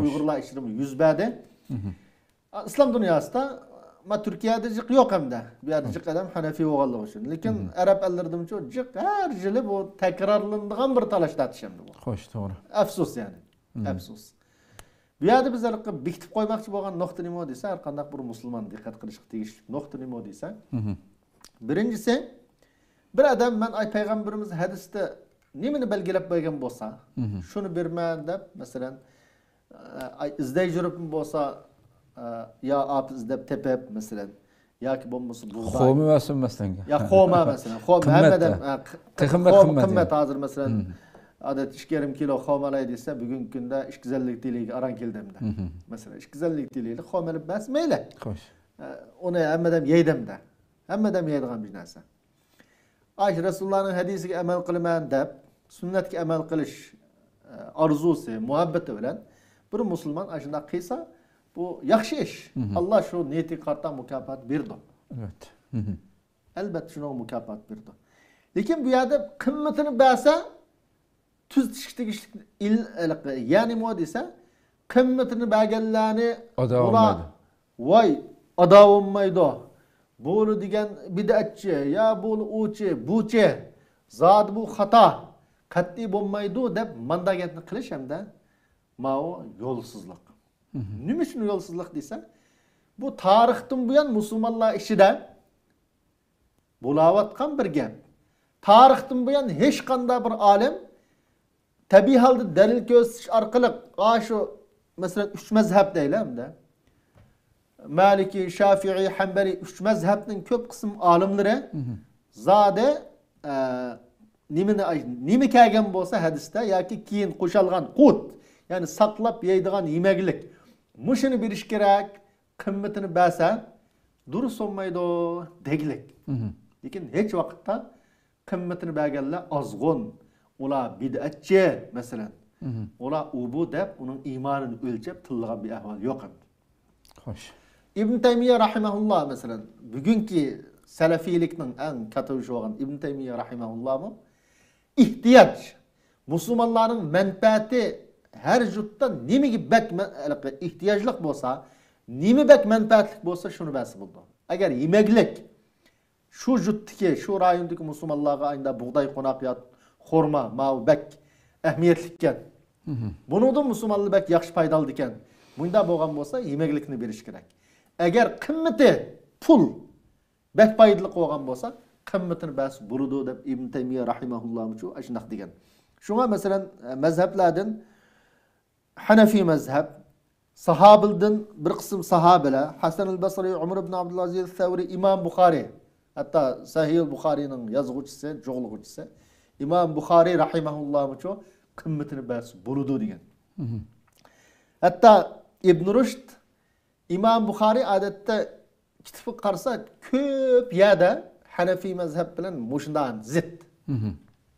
Uyg'urlar ichida yuz berdi. İslam dünyasida Türkiye'de jiq yo'q hamda. Bu yerda jiq adam Hanafiy bo'lganligi uchun. Lekin Arab ellarida jiq har yili bu takrorlanadigan bir talash tortish hamda bu. Xo'sh, to'g'ri. Afsus yani. Afsus. Bu yerda bizlar bekitib qo'ymoqchi bo'lgan nuqta nima desa, har qanday bir musulmon diqqat qilishga tegishli nuqta nima desa, birinchisi bir adam men payg'ambarimiz hadisda nimani belgilab qo'ygan bo'lsa, shuni berman deb, masalan, izday yuribim bo'lsa, ya ap izlab tepib, masalan, yoki bo'lmasa buğday. Xo'ma vasim masalan. Ya xo'ma masalan, xo'ma hammadan qimmat hozir masalan adet 2,5 kilo xo'malay desa, bugungi kunda 250 TL'ga aran keldimda. Masalan, 250 TL'lik xo'malib bas mayli. Xo'sh. Uni hammadan yeydimda. Hammadan yeydigan bir narsa. Ay Rasulullah'ın hadisiga amal qilaman deb, sunnatga amal qilish arzusi, muhabbati bilan bir musulmon ashunday qilsa, bu yaxshi ish. Allah shu niyati qarta mukofot berdi. Evet. Albatta shuni mukofot berdi. Lekin bu yerda qimmatini bersa, tuz tishiklik ya'ni nima desa, qimmatini berganlarni ular voy ado bo'lmaydi. Bo'li degan bid'atchi, ya bo'li o'chi, buchi, zot bu xato, qat'iy bo'lmaydi deb mandagatni qilish hamda ma'o yo'lsizlik. Nima uchun yo'lsizlik desa, bu tarixdan buyon musulmonlar ishida bo'layotgan bir gap. Tarixdan buyon hech qanday bir olim tabiiy holda dalil ko'rsatish orqali shu masalan 3 mazhab deylamda Maliki, Şafii, Hanbali 3 mazhabning ko'p qism olimlari zode nima kelgan bo'lsa hadisda yoki keyin qo'shilgan qut, ya'ni saqlab yeydigan yemeklik. Mushuni berish kerak, qimmatini bersa durust bo'lmaydi deglik. Lekin hech vaqtda qimmatini berganlar ozg'un, ular bid'atchi masalan. Ular bu deb uning iymonini o'lchab tilgan bir ahvol yo'q. Xo'sh. İbn Taymiye rahimahullah mesela bugünkü Selefilikning en katılışı olan İbn Taymiye rahimahullah mı? İhtiyaç. Müslümanların menfaati her cutta nimi gibi bek ihtiyaçlık olsa, nimi bek menfaatlik olsa şunu besi buldu. Eğer yemeklik şu cuttaki, şu rayondaki Müslümanlara aynı buğday konakiyat, xorma, mavi bek ehmiyetlikken. Bunu da Müslümanlı bek yaxşı faydalı diken. Bunda boğan olsa yemeklikini beriş gerek. Eğer kımmeti pul bek paydalı olgan olsa kımmetini bas burudu deb İbn Taymiye rahimahullah şu aşınaq degen. Şuna mesela mezheplerden Hanefi mezhep, sahabilden bir kısım sahabeler, Hasan el-Basri, Umar ibn Abdülaziz el-Thawri, İmam Bukhari, hatta Sahih Bukhari'nin yazgıcısı, çoğulgıcısı, İmam Bukhari rahimahullah şu kımmetini bas burudu degen. Hatta İbn Rushd İmam Bukhari adette kitabı qarsa köp yada Hanefi mezhep bilan mushundan zid.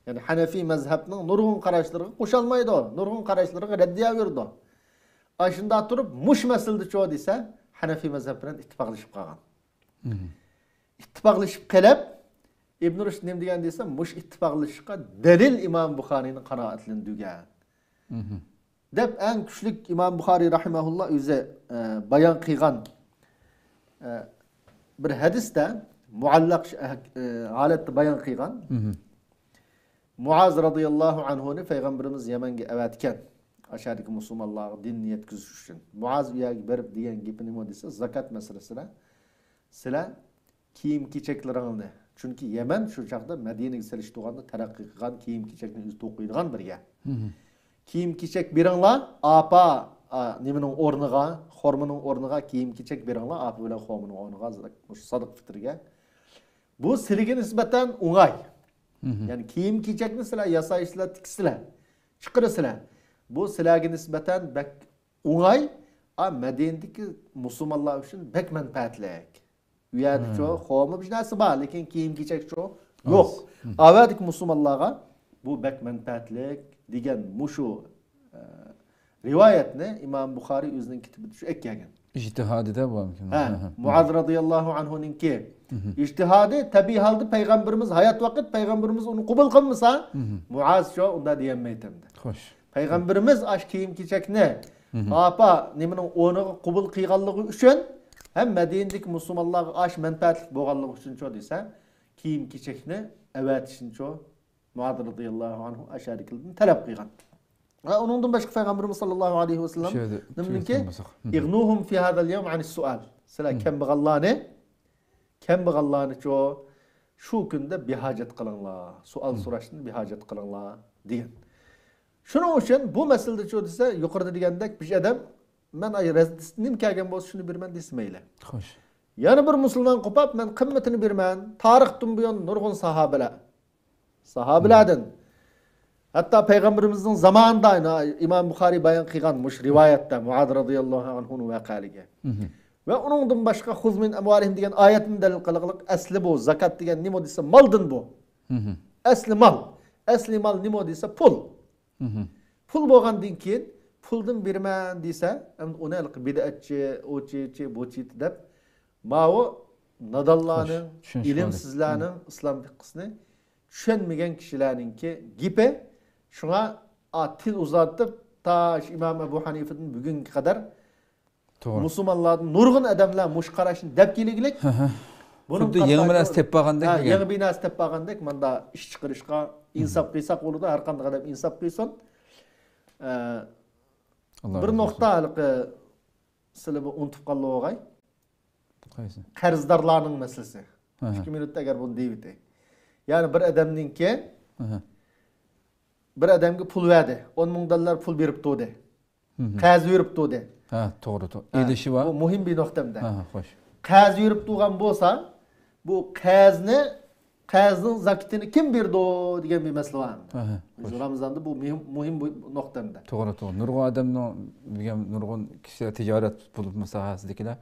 Yani Hanefi mezhepning nurg'un qarashlariga qo'shilmaydi, nurg'un qarashlariga raddiya berdi. Ashunda turib mush masalda cho desa, Hanefi mezhep bilan ittifoqlashib qolgan. Ittifoqlashib qilib Ibn Rushd nim degan desa, mush ittifoqlashishga dalil İmam Bukharining qanoatlandigan. Deb en küçük İmam Bukhari rahimahullah o'zi bayon qilgan bir hadisda muallaq holatda bayon qilgan. Muaz radıyallahu anhuni payg'ambarimiz Yamanga avatgan. Ashadagi musulmonlarga dinni yetkazish uchun. Muaz uyaga berib degan gapi nima desa, zakat masalasida sizlar kiyim-kechaklaringni, chunki Yaman shu chaqda Madinaga selishtirganda taraqqiy qilgan kiyim-kechakni o'zi to'qiydigan bir yer. Kiyim-kechak beringlar, apa nimaning o'rniga, xormaning o'rniga kiyim-kechak beringlar, apa bilan xormaning o'rniga sadiq fitrga. Bu sizga nisbatan o'ng'ay. Yani kiyim kiyecekni sizlar yasaysizlar, tiksizlar, chiqirasizlar. Bu sizlarga nisbatan bak o'ng'ay, Madinadagi musulmonlar uchun bak manfaatlik. U yerda shu xo'mi bir narsa bor, lekin kiyim kiyecek shu yo'q. Avvaldagi musulmonlarga bu bak manfaatlik degan mushu rivoyatni Imom Buxoriy o'zining kitobida shu ekkagan. İctihadida bu mümkün. Muaz radıyallahu anhu'ninki ijtihadi tabii halde peygamberimiz hayat vakit peygamberimiz onu kabul kılmasa Muaz şu onda diyemeytemdi. Hoş. Peygamberimiz aş kiyim kiyecekni apa neminin onu kabul kıygallığı üçün hem Medine'deki Müslümanlar aş menfaatlik boğallığı üçün şu dese kiyim kiyecekni evet için şu Muaz radıyallahu anhu aşağı kıldığını talep kıygan. Onundan başka Peygamberimiz sallallahu aleyhi ve sellem demiş ki İgnuhum fi hadal yevm anis sual. Sila kembagallani şu günde bir hacet kılınlar. Sual soraşını bir hacet kılınlar diyen. Şunun için bu meselede şu dese yukarıda degandek bir adam men ay nim kelgen bolsa şunu birmen desmeyle. Hoş. Yani bir musulman kopap men kımmetini birmen tarixten bu yon nurgun sahabeler. Sahabelerden hatta Peygamberimizin zamanında İmam Buxoriy bayan kıyganmış rivayette Muaz radıyallahu anhu'nun vakalige. Ve onundan başka huz min emvalihim degan ayetin delil kılıqlık asli bu. Zakat degan nimo dese maldın bu. Asli mal. Asli mal nimo dese pul. Pul bo'lgandan keyin puldan berman desa, ona bid'atchi, o'chi, bo'chi deb mao nadallarning, ilimsizlarning islom fiqhisini tushunmagan kishilarningki gipi şuna til uzatıp ta İmam Ebu Hanife'nin bugünkü kadar Müslümanların nurgun adamlar muş qarashini dep keliglik. Bunun yangi binas tep bagandek. Yangi binas tep bagandek manda iş chiqarishga insaf qilsak bo'ladi, har qanday adam insaf qilsin. Bir nokta haliqi sizlar unutib qolib o'g'ay. Qaysi? Qarzdorlarning masalasi. 2 minutda agar bunu deyip yani bir adamninki bir adamga pul verdi. 10 bin dolar pul berip doğdu. Qaz verip doğdu. Ha, doğru. Edişi var. Bu muhim bir noktamda. Ha, hoş. Qaz verip doğan bolsa, bu qazning zakatini kim berdi degan bir mesele var. Ramazanda bu muhim bir noktamda. Doğru. Nurgun adamning nurgun kişiler ticaret bulup masahasidikler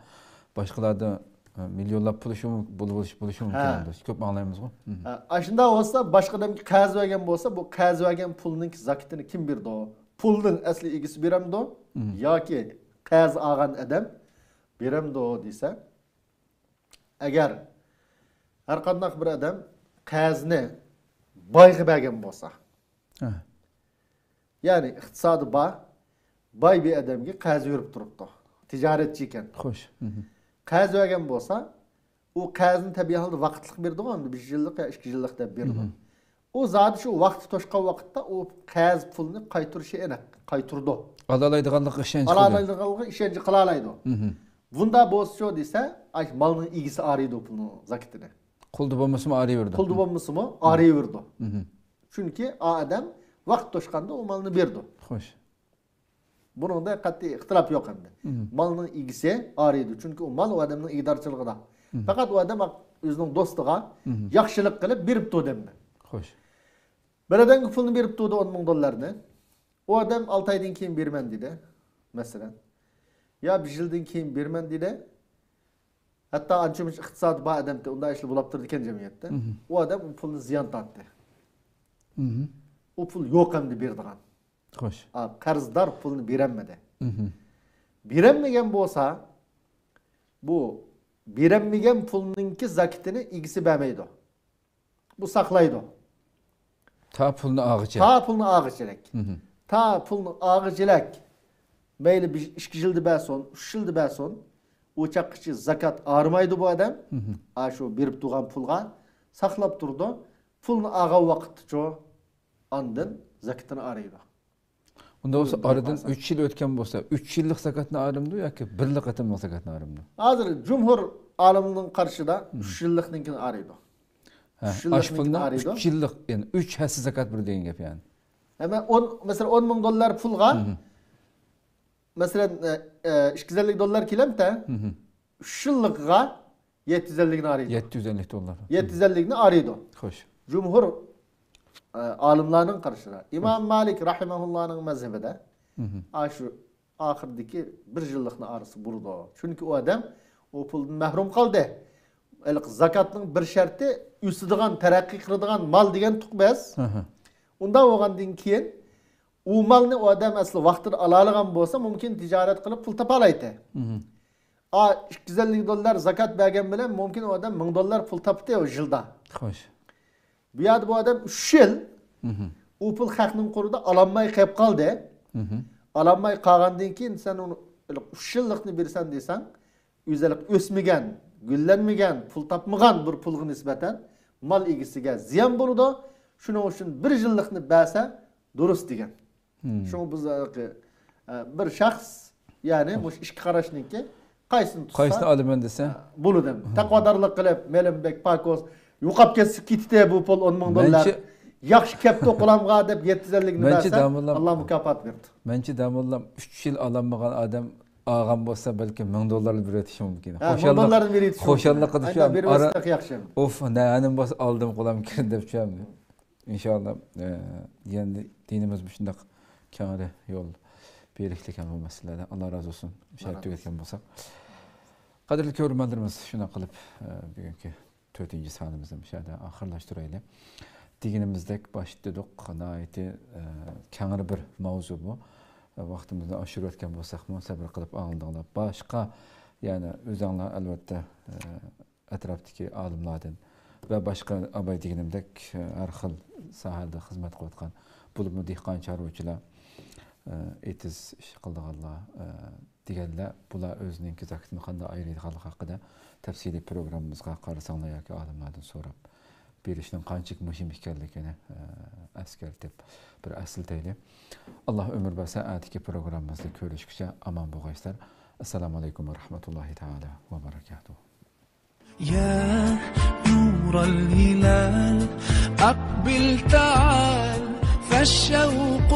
başkalarda milyonlab pul buluş mümkün. Köp anlayamız mı? Aşında olsa başka adam qaz vergen bolsa bu qaz vergen pulning zakatini kim berdi o? Pulning asli egisi beremdi o? Yoki qaz olgan adam beremdi o desa, agar har qanday bir adam qazni boyga bergan bo'lsa, ya'ni iqtisodi boy bir adamga qaz berib turibdi. Tijoratchi ekan. Xo'sh. Qaz vergen bolsa, o qazını tabii halde vaqtliq berdi o, 1 yillik ya 2 yillik deb berdi. O zat şu vaqti to'shgan vaqtda o qaz pulni qaytirishi aniq, qaytirdi. Alalaydiganlik ishonch. Alalaydiganlik ishonch qila oladi. Bunda bo'lsa shu desa, ay malning egisi araydi o pulni zakatini. Quldi bo'lmasimi araverdi. Quldi bo'lmasimi araverdi. Chunki o adam vaqt to'shganda o malni berdi. Xo'sh. Bunun da qat'iy ixtilof yo'q endi. Malning egisi araydi. Chunki o mal o adamning ig'dorchiligida. Fakat o adam o'zining do'stiga yaxshilik qilib beribdi demdi. Xo'sh. Bir adamga pulni beribdi 10 bin dollarni. O adam 6 aydan keyin berman dedi. Masalan. Ya 1 yildan keyin berman dedi. Hatta ancha-muncha iqtisodi bor odamda unday ishlar bo'lib turdi ekan jamiyatda. O adam o pulni ziyon tortdi. O pul yo'q endi berdigan. Xo'sh. Qarzdor pulni berolmadi. Berolmagan bo'lsa, bu berolmagan pulninki zakatini egisi bermaydi. Bu saqlaydi. Ta pulni ağıcı. Ta pulni ağıcılak. Ta pulni ağıcılak. Mayli 2 yilda bersin, 3 yilda bersin, o'chaqchi zakat armaydi bu adam. Shu berib turgan pulga saqlab turdi. Pulni ag'al vaqtcha ondan zakatini araydi. Unda olsa aradan 3 yil o'tgan bo'lsa, 3 yillik zakatni arimdi yoki 1 yillik qatimli zakatni arimdi? Hozir jumhur olimning qarshida 3 yilliknikini araydi. 3 yillikni 3 yillik, yani 3 hassa zakat bir degan gap yani. Ama mesela 10 bin dolar pulga mesela 250 dolar kelamda 3 yillikga 750 ni araydi. 750 dolar. 750 ni araydi. Xo'sh. Jumhur alimlarning qarashira. İmam Malik rahimahullah'ning mazhabida şu ahirdeki bir yıllıkni arası buldu. Çünkü o adam o puldan mahrum kaldı. Zakatning bir şartı üstüdigan, terakki qiladigan mal degan tuqbas. Unda olgandan keyin u malni o adam asli vaqtida ala olgan bo'lsa, mumkin tijorat qilib pul topa oladi. $250 zakat bergan bilan mumkin o adam $1000 pul topdi o yilda. Xo'sh. Bu yerda bu adam 3 yil u pul haqning qo'lida ololmay qolib qoldi. Ololmay qolgandan keyin sen uni 3 yillikni bersan desang, o'zalik o'smagan, gullanmagan, pul topmagan bir pulga nisbatan mal egisiga ziyon bo'ladi. Shuning uchun 1 yillikni bersa durust degan. Şunu biz bir şahs yani bu iş qarashniki qaysini tutsa qaysini olaman desa bo'ladi. Taqvodarlik qilib, Melimbek Pakos yo'qab ketdi bu pul $10,000. Yaxshi kapta o'qilamga deb 750 ni bersa Alloh mukofot berdi. Menchi damollam 3 yil olamagan odam olgan bo'lsa balki $1000 beretishi mumkin. $1000 beretishi. Xo'shallik qilib shu ara yaxshi. Of, na'anim bo'lsa oldim qo'lam kirdi deb tushamdi. İnşallah yani dinimiz bu şundaq kâri yol berikliken bu meselede. Allah razı olsun. Şerif tüketken bolsak. Qadrli körmanlarımız şuna qılıp bugünkü 4-nji sanımızda müşahede ahırlaştıraylı. Diginimizdek başladık. Naiti kâri bir mavzu bu. Vaxtımızda aşırı ötken bolsak mı sabır qılıp ağıldığına. Başka yani özanlar elbette etraftaki alimlardan ve başka abay diginimdek her xil sahilde hizmet qo'yatgan bulubnu dehqon chorvachilar etiz ish qildiganlar deganlar bular o'zining zakatini qanday ayiradiganligi haqida tafsiliy programmamizga qarasanglar yoki olimlardan so'rab berishning qanchalik muhim ekanligini askartib bir asildayli. Alloh umr bersa atiki programmamizda ko'rishguncha aman bo'lgaysizlar. Assalomu alaykum va rahmatullohi taala va barakatuh. يا نور الهلال أقبل تعال فالشوق